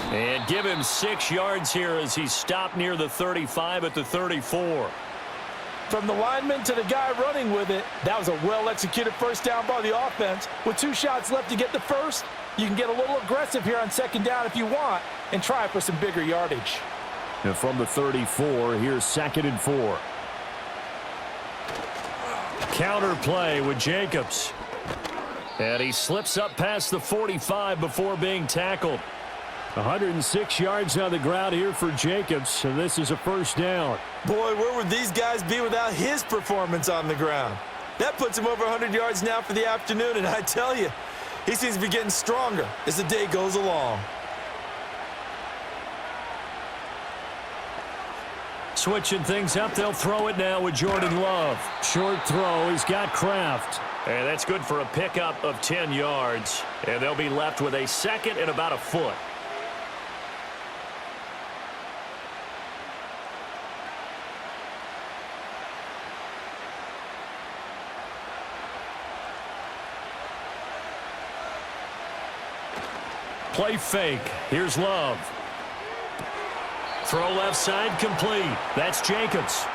And give him 6 yards here as he stopped near the 35 at the 34. From the lineman to the guy running with it, that was a well-executed first down by the offense. With 2 shots left to get the first, you can get a little aggressive here on 2nd down if you want and try for some bigger yardage. And from the 34, here's 2nd and 4. Counter play with Jacobs. And he slips up past the 45 before being tackled. 106 yards on the ground here for Jacobs, and this is a first down. Boy, where would these guys be without his performance on the ground? That puts him over 100 yards now for the afternoon, and I tell you, he seems to be getting stronger as the day goes along. Switching things up, they'll throw it now with Jordan Love. Short throw, he's got Kraft. And that's good for a pickup of 10 yards. And they'll be left with a 2nd and about a foot. Play fake. Here's Love. Throw left side complete. That's Jacobs.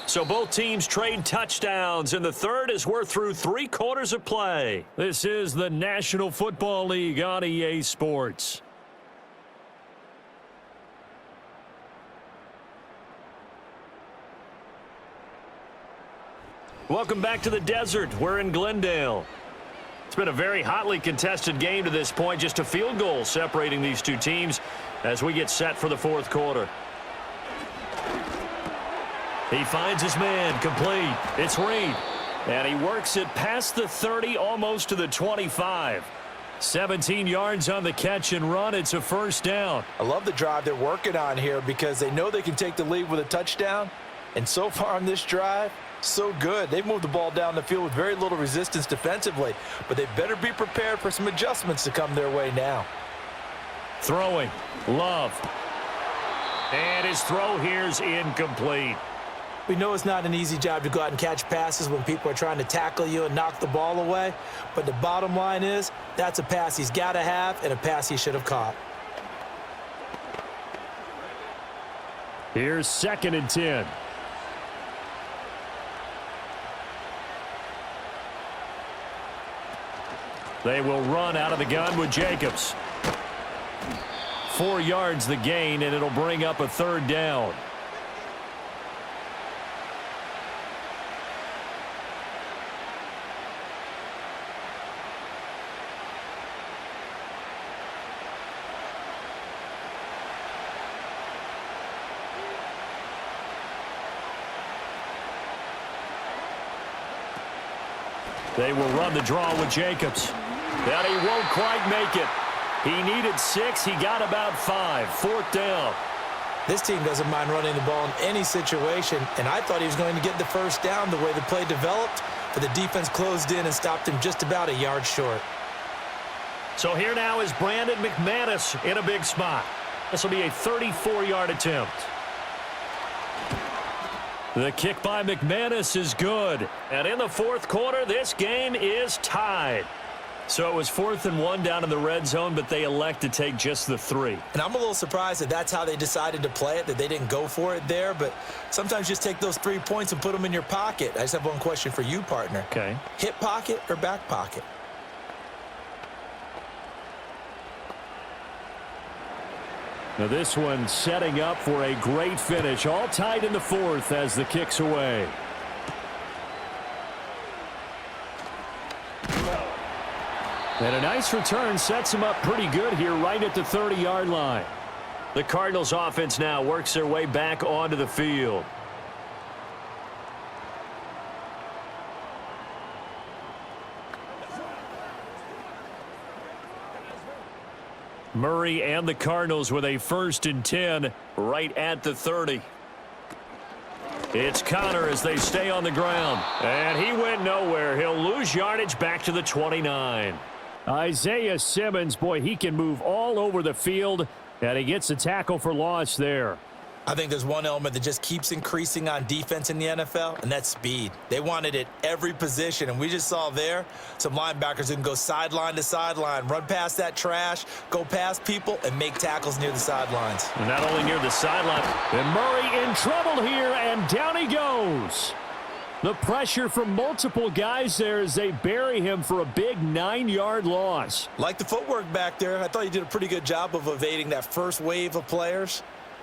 So both teams trade touchdowns, and the third as we're through 3 quarters of play. This is the National Football League on EA Sports. Welcome back to the desert. We're in Glendale. It's been a very hotly contested game to this point. Just a field goal separating these two teams as we get set for the 4th quarter. He finds his man, complete. It's Reed. And he works it past the 30, almost to the 25. 17 yards on the catch and run. It's a first down. I love the drive they're working on here because they know they can take the lead with a touchdown. And so far on this drive, so good. They've moved the ball down the field with very little resistance defensively, but they better be prepared for some adjustments to come their way now. Throwing. Love. And his throw here's incomplete. We know it's not an easy job to go out and catch passes when people are trying to tackle you and knock the ball away, but the bottom line is that's a pass he's got to have and a pass he should have caught. Here's 2nd and 10. They will run out of the gun with Jacobs. 4 yards the gain, and it'll bring up a 3rd down. They will run the draw with Jacobs. And he won't quite make it. He needed 6. He got about 5. 4th down. This team doesn't mind running the ball in any situation, and I thought he was going to get the first down the way the play developed, but the defense closed in and stopped him just about a yard short. So here now is Brandon McManus in a big spot. This will be a 34-yard attempt. The kick by McManus is good. And in the 4th quarter, this game is tied. So it was 4th and 1 down in the red zone, but they elect to take just the 3. And I'm a little surprised that that's how they decided to play it, that they didn't go for it there. But sometimes just take those 3 points and put them in your pocket. I just have one question for you, partner. Okay. Hip pocket or back pocket? Now this one setting up for a great finish. All tied in the 4th as the kick's away. And a nice return sets him up pretty good here right at the 30-yard line. The Cardinals offense now works their way back onto the field. Murray and the Cardinals with a 1st and 10 right at the 30. It's Connor as they stay on the ground. And he went nowhere. He'll lose yardage back to the 29. Isaiah Simmons, boy, he can move all over the field, and he gets a tackle for loss there. I think there's one element that just keeps increasing on defense in the NFL, and that's speed. They want it at every position, and we just saw there some linebackers who can go sideline to sideline, run past that trash, go past people, and make tackles near the sidelines. And not only near the sideline, and Murray in trouble here, and down he goes. The pressure from multiple guys there as they bury him for a big 9-yard loss. Like the footwork back there, I thought he did a pretty good job of evading that first wave of players.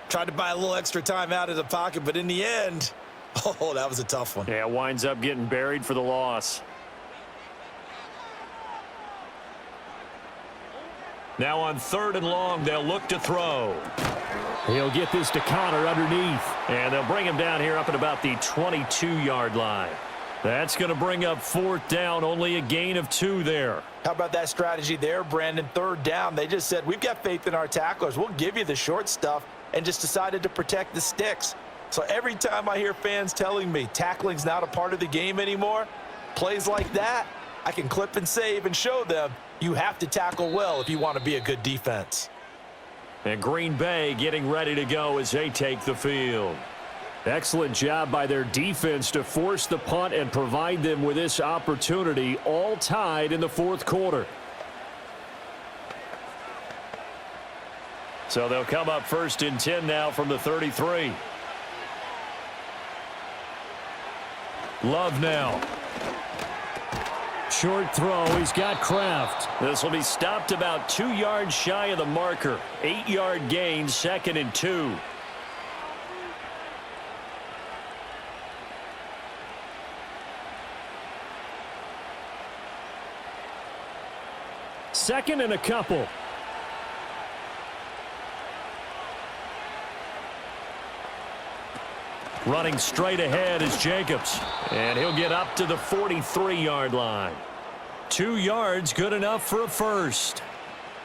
Tried to buy a little extra time out of the pocket, but in the end, oh, that was a tough one. Yeah, winds up getting buried for the loss. Now on 3rd and long, they'll look to throw. He'll get this to Connor underneath. And they'll bring him down here up at about the 22-yard line. That's going to bring up 4th down, only a gain of 2 there. How about that strategy there, Brandon? 3rd down, they just said, we've got faith in our tacklers. We'll give you the short stuff, and just decided to protect the sticks. So every time I hear fans telling me tackling's not a part of the game anymore, plays like that, I can clip and save and show them you have to tackle well if you want to be a good defense. And Green Bay getting ready to go as they take the field. Excellent job by their defense to force the punt and provide them with this opportunity, all tied in the 4th quarter. So they'll come up 1st and 10 now from the 33. Love now. Short throw. He's got Kraft. This will be stopped about 2 yards shy of the marker. 8-yard gain, 2nd and 2. Second and a couple. Running straight ahead is Jacobs. And he'll get up to the 43-yard line. 2 yards, good enough for a first.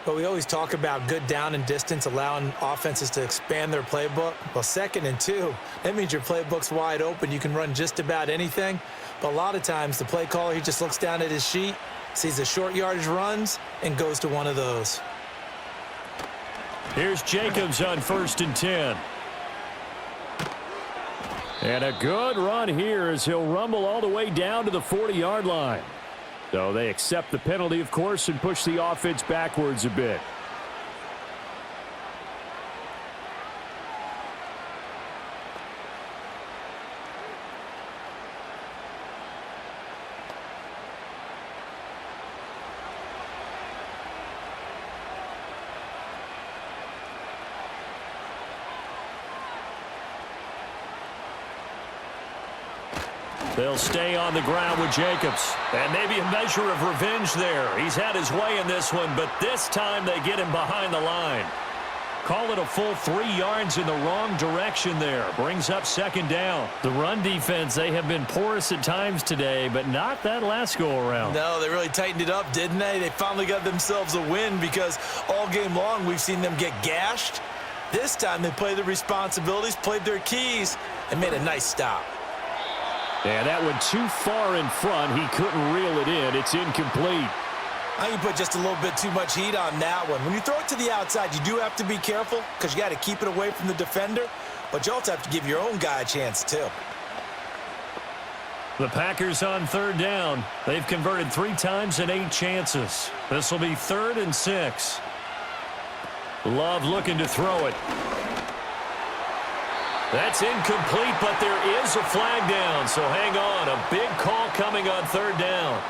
But we always talk about good down and distance, allowing offenses to expand their playbook. Well, 2nd and 2, that means your playbook's wide open. You can run just about anything. But a lot of times, the play caller, he just looks down at his sheet, sees the short yardage runs, and goes to one of those. Here's Jacobs on 1st and 10. And a good run here as he'll rumble all the way down to the 40-yard line. So they accept the penalty, of course, and push the offense backwards a bit. They'll stay on the ground with Jacobs. And maybe a measure of revenge there. He's had his way in this one, but this time they get him behind the line. Call it a full 3 yards in the wrong direction there. Brings up 2nd down. The run defense, they have been porous at times today, but not that last go-around. No, they really tightened it up, didn't they? They finally got themselves a win because all game long we've seen them get gashed. This time they played their responsibilities, played their keys, and made a nice stop. And that went too far in front. He couldn't reel it in. It's incomplete. I can put just a little bit too much heat on that one. When you throw it to the outside, you do have to be careful because you got to keep it away from the defender, but you also have to give your own guy a chance too. The Packers on 3rd down. They've converted 3 times in 8 chances. This will be 3rd and 6. Love looking to throw it. That's incomplete, but there is a flag down, so hang on. A big call coming on 3rd down.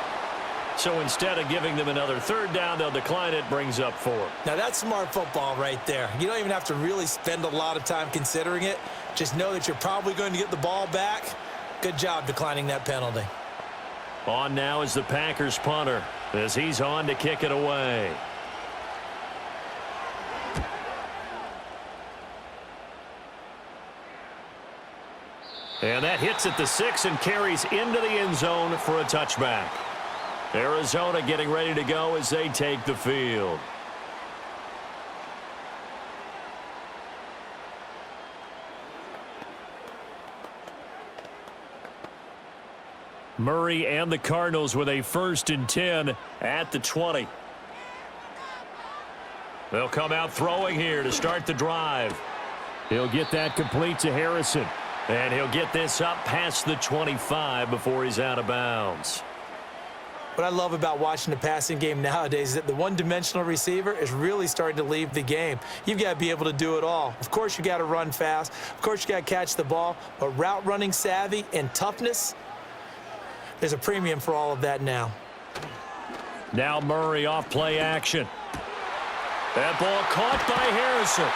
So instead of giving them another 3rd down, they'll decline it, brings up 4. Now that's smart football right there. You don't even have to really spend a lot of time considering it. Just know that you're probably going to get the ball back. Good job declining that penalty. On now is the Packers punter as he's on to kick it away. And that hits at the 6 and carries into the end zone for a touchback. Arizona getting ready to go as they take the field. Murray and the Cardinals with a 1st and 10 at the 20. They'll come out throwing here to start the drive. He'll get that complete to Harrison. And he'll get this up past the 25 before he's out of bounds. What I love about watching the passing game nowadays is that the one-dimensional receiver is really starting to leave the game. You've got to be able to do it all. Of course, you got to run fast. Of course, you got to catch the ball. But route running savvy and toughness, there's a premium for all of that now. Now Murray off play action. That ball caught by Harrison.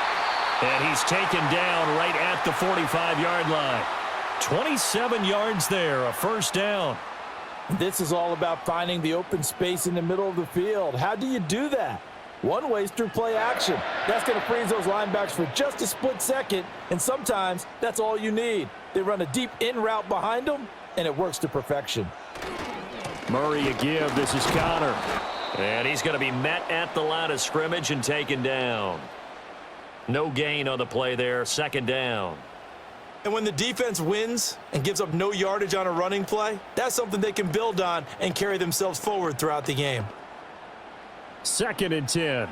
And he's taken down right at the 45-yard line. 27 yards there, a 1st down. This is all about finding the open space in the middle of the field. How do you do that? One way is through play action. That's going to freeze those linebackers for just a split second, and sometimes that's all you need. They run a deep in route behind them, and it works to perfection. Murray a give. This is Connor. And he's going to be met at the line of scrimmage and taken down. No gain on the play there, 2nd down. And when the defense wins and gives up no yardage on a running play, that's something they can build on and carry themselves forward throughout the game. 2nd and 10.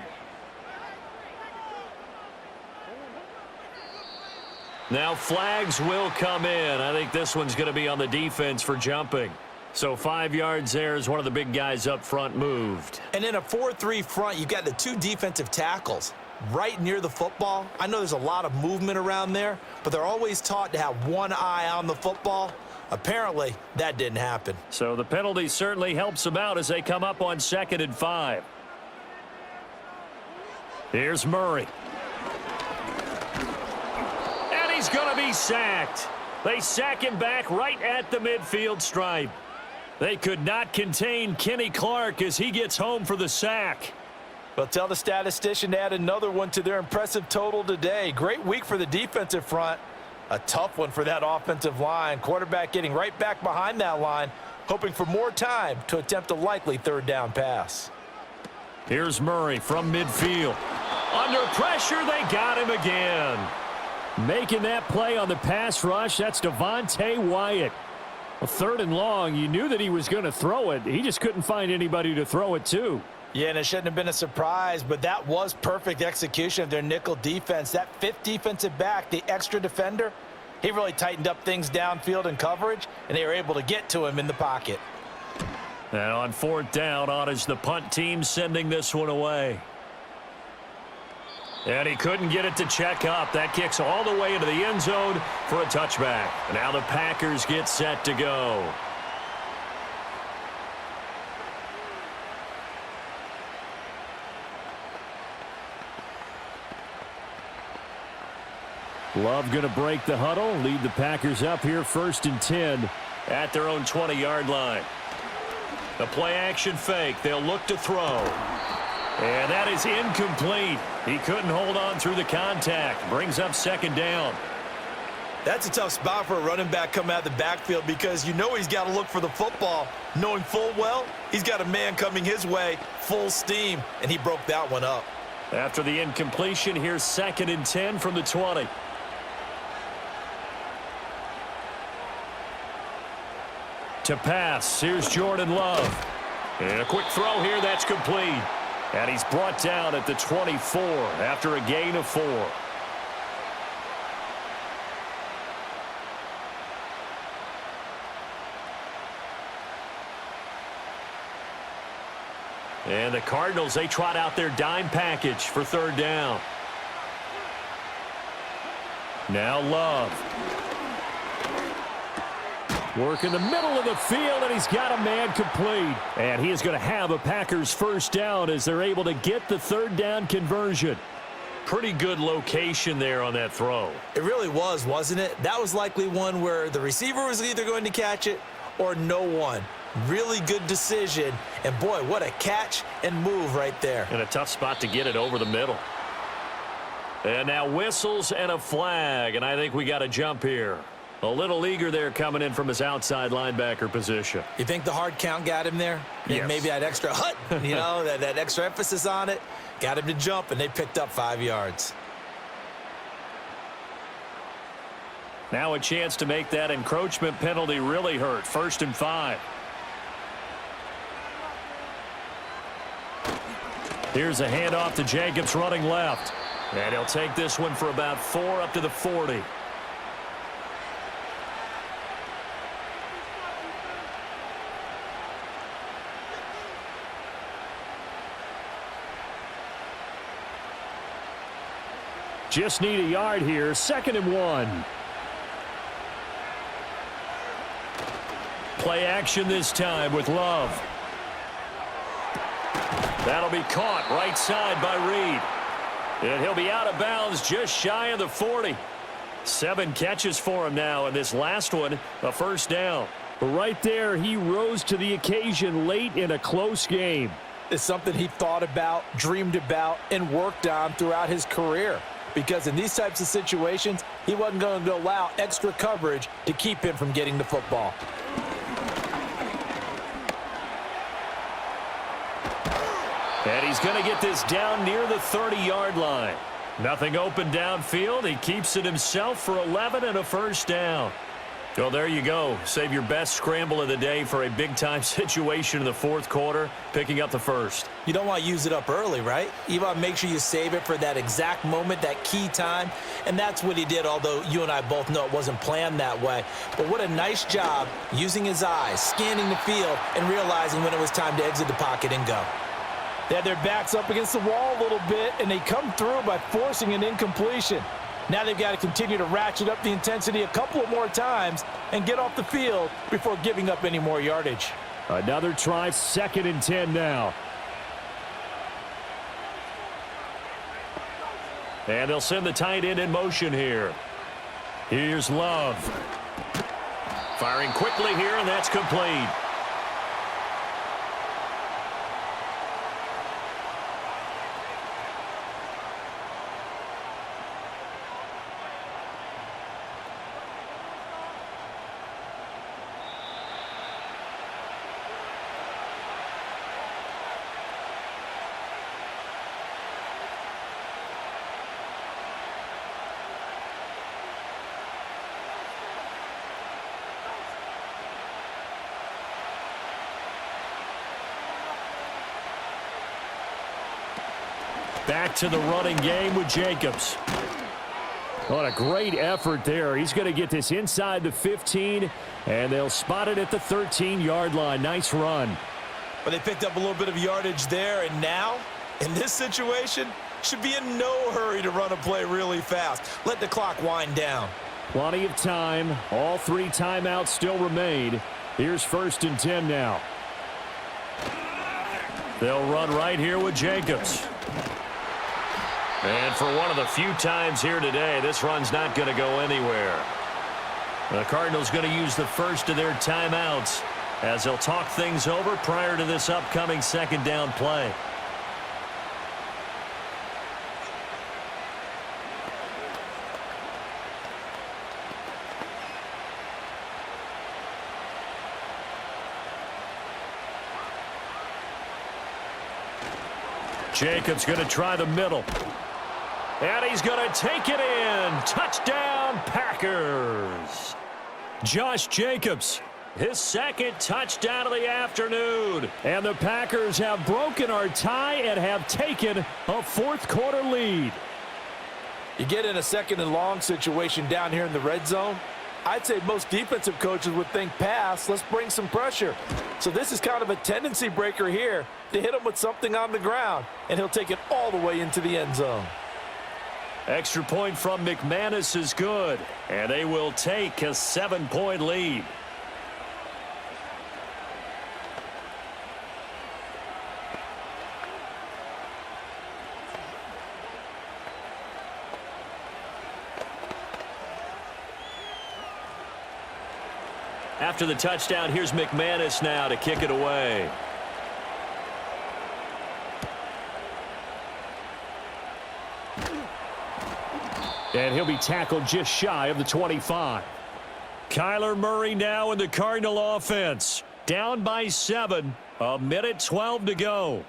Now flags will come in. I think this one's going to be on the defense for jumping. So 5 yards there as one of the big guys up front moved. And in a 4-3 front, you've got the 2 defensive tackles right near the football. I know there's a lot of movement around there, but they're always taught to have one eye on the football. Apparently, that didn't happen. So the penalty certainly helps them out as they come up on 2nd and 5. Here's Murray. And he's going to be sacked. They sack him back right at the midfield stripe. They could not contain Kenny Clark as he gets home for the sack. Well, tell the statistician to add another one to their impressive total today. Great week for the defensive front. A tough one for that offensive line. Quarterback getting right back behind that line. hoping for more time to attempt a likely third down pass. Here's Murray from midfield. Under pressure, they got him again. Making that play on the pass rush, that's Devontae Wyatt. A 3rd and long, you knew that he was going to throw it. He just couldn't find anybody to throw it to. Yeah, and it shouldn't have been a surprise, but that was perfect execution of their nickel defense. That 5th defensive back, the extra defender, he really tightened up things downfield in coverage, and they were able to get to him in the pocket. And on 4th down, on is the punt team sending this one away. And he couldn't get it to check up. That kicks all the way into the end zone for a touchback. And now the Packers get set to go. Love going to break the huddle, lead the Packers up here 1st and 10. At their own 20-yard line. The play action fake. They'll look to throw. And that is incomplete. He couldn't hold on through the contact. Brings up 2nd down. That's a tough spot for a running back coming out of the backfield because you know he's got to look for the football, knowing full well he's got a man coming his way, full steam, and he broke that one up. After the incompletion, here's 2nd and 10 from the 20. To pass, here's Jordan Love. And a quick throw here, that's complete. And he's brought down at the 24 after a gain of 4. And the Cardinals, they trot out their dime package for 3rd down. Now Love. Work in the middle of the field, and he's got a man complete. And he is going to have a Packers 1st down as they're able to get the 3rd down conversion. Pretty good location there on that throw. It really was, wasn't it? That was likely one where the receiver was either going to catch it or no one. Really good decision. And, boy, what a catch and move right there. And a tough spot to get it over the middle. And now whistles and a flag, and I think we got a jump here. A little eager there coming in from his outside linebacker position. You think the hard count got him there? Yes. Maybe that extra hut, you know, that extra emphasis on it. Got him to jump, and they picked up 5 yards. Now a chance to make that encroachment penalty really hurt. 1st and 5. Here's a handoff to Jacobs running left. And he'll take this one for about 4 up to the 40. Just need a yard here. 2nd and 1. Play action this time with Love. That'll be caught right side by Reed. And he'll be out of bounds just shy of the 40. 7 catches for him now, and this last one, a 1st down. Right there, he rose to the occasion late in a close game. It's something he thought about, dreamed about, and worked on throughout his career. Because in these types of situations, he wasn't going to allow extra coverage to keep him from getting the football. And he's going to get this down near the 30-yard line. Nothing open downfield. He keeps it himself for 11 and a 1st down. Well, there you go. Save your best scramble of the day for a big-time situation in the 4th quarter, picking up the 1st. You don't want to use it up early, right? You want to make sure you save it for that exact moment, that key time, and that's what he did, although you and I both know it wasn't planned that way. But what a nice job using his eyes, scanning the field, and realizing when it was time to exit the pocket and go. They had their backs up against the wall a little bit, and they come through by forcing an incompletion. Now they've got to continue to ratchet up the intensity a couple of more times and get off the field before giving up any more yardage. Another try, 2nd and 10 now. And they'll send the tight end in motion here. Here's Love. Firing quickly here, and that's complete. Back to the running game with Jacobs. What a great effort there. He's going to get this inside the 15, and they'll spot it at the 13-yard line. Nice run. But they picked up a little bit of yardage there, and now, in this situation, should be in no hurry to run a play really fast. Let the clock wind down. Plenty of time. All 3 timeouts still remain. Here's 1st and 10 now. They'll run right here with Jacobs. And for one of the few times here today, this run's not going to go anywhere. The Cardinals going to use the first of their timeouts as they'll talk things over prior to this upcoming 2nd down play. Jacobs going to try the middle. And he's going to take it in. Touchdown, Packers. Josh Jacobs, his 2nd touchdown of the afternoon. And the Packers have broken our tie and have taken a 4th quarter lead. You get in a 2nd and long situation down here in the red zone. I'd say most defensive coaches would think pass, let's bring some pressure. So this is kind of a tendency breaker here to hit him with something on the ground, and he'll take it all the way into the end zone. Extra point from McManus is good, and they will take a 7-point lead. After the touchdown, here's McManus now to kick it away. And he'll be tackled just shy of the 25. Kyler Murray now in the Cardinal offense. Down by 7. 1:12 to go.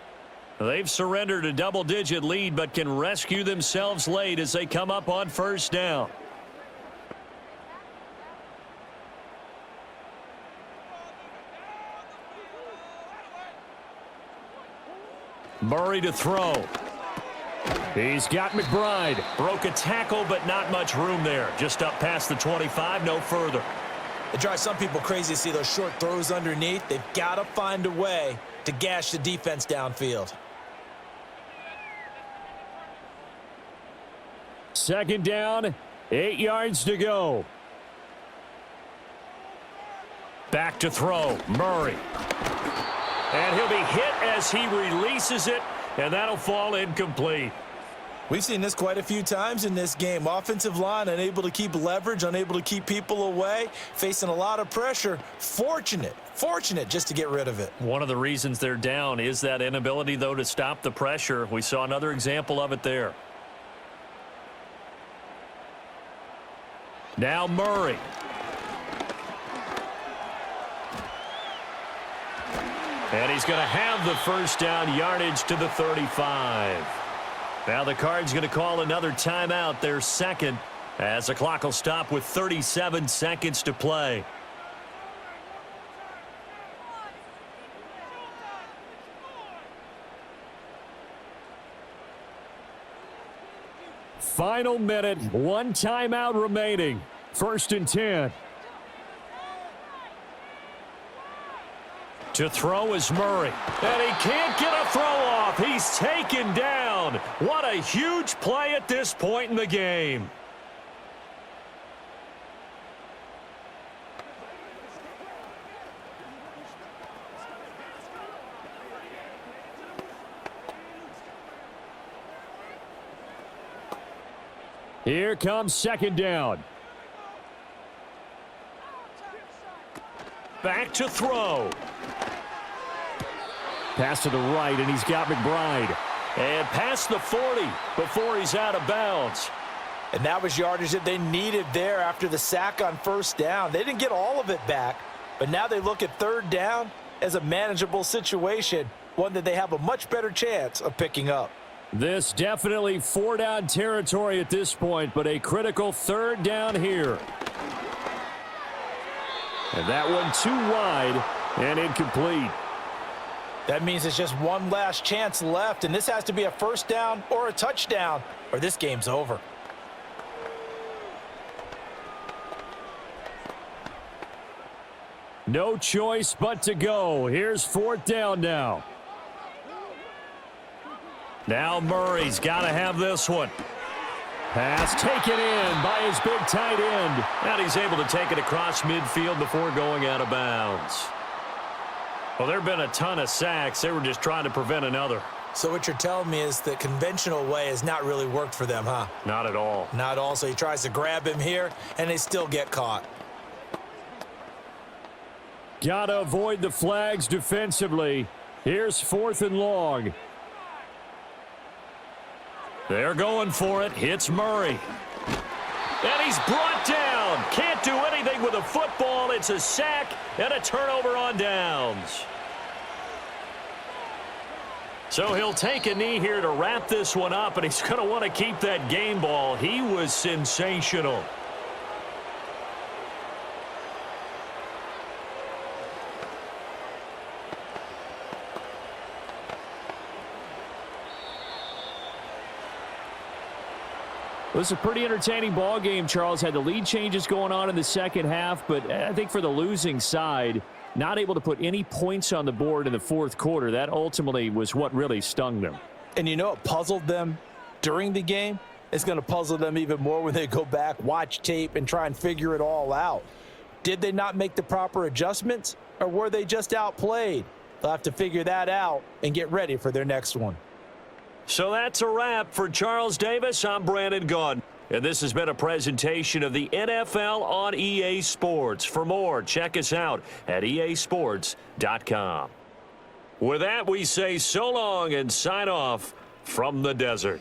They've surrendered a double-digit lead but can rescue themselves late as they come up on 1st down. Murray to throw. He's got McBride. Broke a tackle, but not much room there. Just up past the 25, no further. It drives some people crazy to see those short throws underneath. They've got to find a way to gash the defense downfield. 2nd down, 8 yards to go. Back to throw, Murray. And he'll be hit as he releases it, and that'll fall incomplete. We've seen this quite a few times in this game. Offensive line unable to keep leverage, unable to keep people away, facing a lot of pressure. Fortunate just to get rid of it. One of the reasons they're down is that inability, though, to stop the pressure. We saw another example of it there. Now Murray. And he's going to have the 1st down, yardage to the 35. Now the Cards going to call another timeout, their 2nd, as the clock will stop with 37 seconds to play. Final minute, 1 timeout remaining. 1st and 10. To throw is Murray. And he can't get a throw off. He's taken down. What a huge play at this point in the game. Here comes 2nd down. Back to throw. Pass to the right, and he's got McBride. And past the 40 before he's out of bounds. And that was yardage that they needed there after the sack on 1st down. They didn't get all of it back, but now they look at 3rd down as a manageable situation, one that they have a much better chance of picking up. This definitely 4-down territory at this point, but a critical 3rd down here. And that one too wide and incomplete. That means it's just one last chance left, and this has to be a first down or a touchdown, or this game's over. No choice but to go. Here's 4th down now. Now Murray's got to have this one. Pass taken in by his big tight end. And he's able to take it across midfield before going out of bounds. Well, there have been a ton of sacks. They were just trying to prevent another. So what you're telling me is the conventional way has not really worked for them, huh? Not at all. Not all. So he tries to grab him here, and they still get caught. Got to avoid the flags defensively. Here's 4th and long. They're going for it. Hits Murray. And he's brought down. Can't do anything with a football. It's a sack and a turnover on downs. So he'll take a knee here to wrap this one up, and he's going to want to keep that game ball. He was sensational. This is a pretty entertaining ball game, Charles. Had the lead changes going on in the second half, but I think for the losing side, not able to put any points on the board in the 4th quarter, that ultimately was what really stung them. And you know what puzzled them during the game? It's going to puzzle them even more when they go back, watch tape, and try and figure it all out. Did they not make the proper adjustments, or were they just outplayed? They'll have to figure that out and get ready for their next one. So that's a wrap for Charles Davis. I'm Brandon Gaudin. And this has been a presentation of the NFL on EA Sports. For more, check us out at easports.com. With that, we say so long and sign off from the desert.